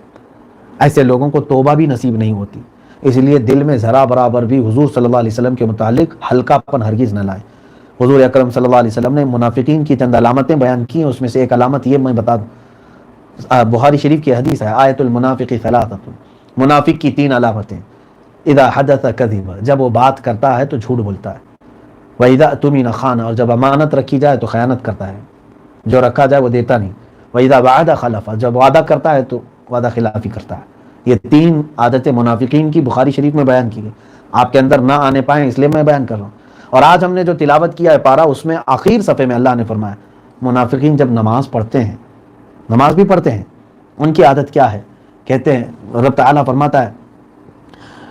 ایسے لوگوں کو توبہ بھی نصیب نہیں ہوتی۔ اس لیے دل میں ذرا برابر بھی حضور صلی اللہ علیہ وسلم کے متعلق ہلکا پن ہرگز نہ لائے۔ حضور اکرم صلی اللہ علیہ وسلم نے منافقین کی چند علامتیں بیان کی ہیں، اس میں سے ایک علامت یہ میں بتا دوں، بخاری شریف کی حدیث ہے، آیت المنافق ثلاثۃ، منافق کی 3 علامتیں، اذا حدث کذب، جب وہ بات کرتا ہے تو جھوٹ بولتا ہے، واذا اؤتمن خان، اور جب امانت رکھی جائے تو خیانت کرتا ہے، جو رکھا جائے وہ دیتا نہیں، واذا وعد خلف، جب وعدہ کرتا ہے تو وعدہ خلافی کرتا ہے۔ یہ 3 عادتیں منافقین کی بخاری شریف میں بیان کی گئی، آپ کے اندر نہ آنے پائیں اس لیے میں بیان کر رہا ہوں۔ اور آج ہم نے جو تلاوت کیا ہے پارہ، اس میں آخر صفحے میں اللہ نے فرمایا منافقین جب نماز پڑھتے ہیں، نماز بھی پڑھتے ہیں، ان کی عادت کیا ہے؟ کہتے ہیں رب تعالیٰ فرماتا ہے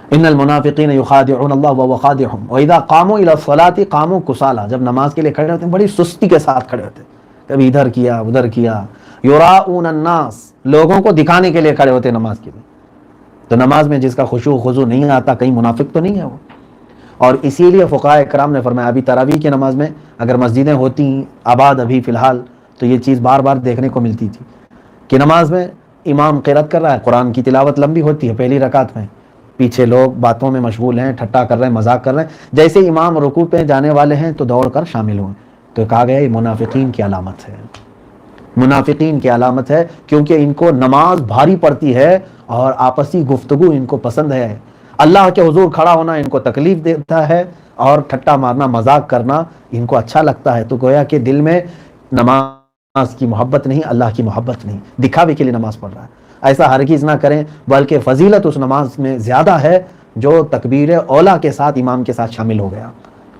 ان المنافقین یخادعون اللہ وهو خادعهم واذا قاموا الى الصلاة قاموا کسالى، جب نماز کے لیے کھڑے ہوتے ہیں بڑی سستی کے ساتھ کھڑے ہوتے ہیں، کبھی ادھر کیا ادھر کیا، یراؤون الناس، لوگوں کو دکھانے کے لیے کھڑے ہوتے ہیں نماز کے لیے۔ تو نماز میں جس کا خشوع خضوع نہیں آتا کہیں منافق تو نہیں ہے وہ۔ اور اسی لیے فقہاء کرام نے فرمایا، ابھی تراویح کی نماز میں اگر مسجدیں ہوتی آباد ابھی فی الحال تو یہ چیز بار بار دیکھنے کو ملتی تھی کہ نماز میں امام قرات کر رہا ہے، قرآن کی تلاوت لمبی ہوتی ہے پہلی رکعت میں، پیچھے لوگ باتوں میں مشغول ہیں، ٹھٹا کر رہے ہیں، مذاق کر رہے ہیں، جیسے امام رکوع پہ جانے والے ہیں تو دوڑ کر شامل ہوئے، تو کہا گیا یہ منافقین کی علامت ہے، منافقین کی علامت ہے، کیونکہ ان کو نماز بھاری پڑتی ہے اور آپسی گفتگو ان کو پسند ہے، اللہ کے حضور کھڑا ہونا ان کو تکلیف دیتا ہے، اور ٹھٹا مارنا، مذاق کرنا ان کو اچھا لگتا ہے، تو گویا کہ دل میں نماز کی محبت نہیں، اللہ کی محبت نہیں، دکھاوے کے لیے نماز پڑھ رہا ہے۔ ایسا ہرگز نہ کریں، بلکہ فضیلت اس نماز میں زیادہ ہے جو تکبیر اولیٰ کے ساتھ امام کے ساتھ شامل ہو گیا،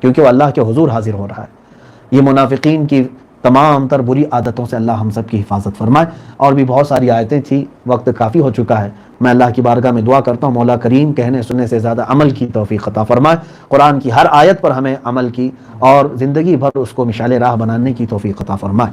کیونکہ وہ اللہ کے حضور حاضر ہو رہا ہے۔ یہ منافقین کی تمام تر بری عادتوں سے اللہ ہم سب کی حفاظت فرمائے۔ اور بھی بہت ساری آیتیں تھیں، وقت کافی ہو چکا ہے، میں اللہ کی بارگاہ میں دعا کرتا ہوں مولا کریم کہنے سننے سے زیادہ عمل کی توفیق عطا فرمائے، قرآن کی ہر آیت پر ہمیں عمل کی اور زندگی بھر اس کو مشعل راہ بنانے کی توفیق عطا فرمائے۔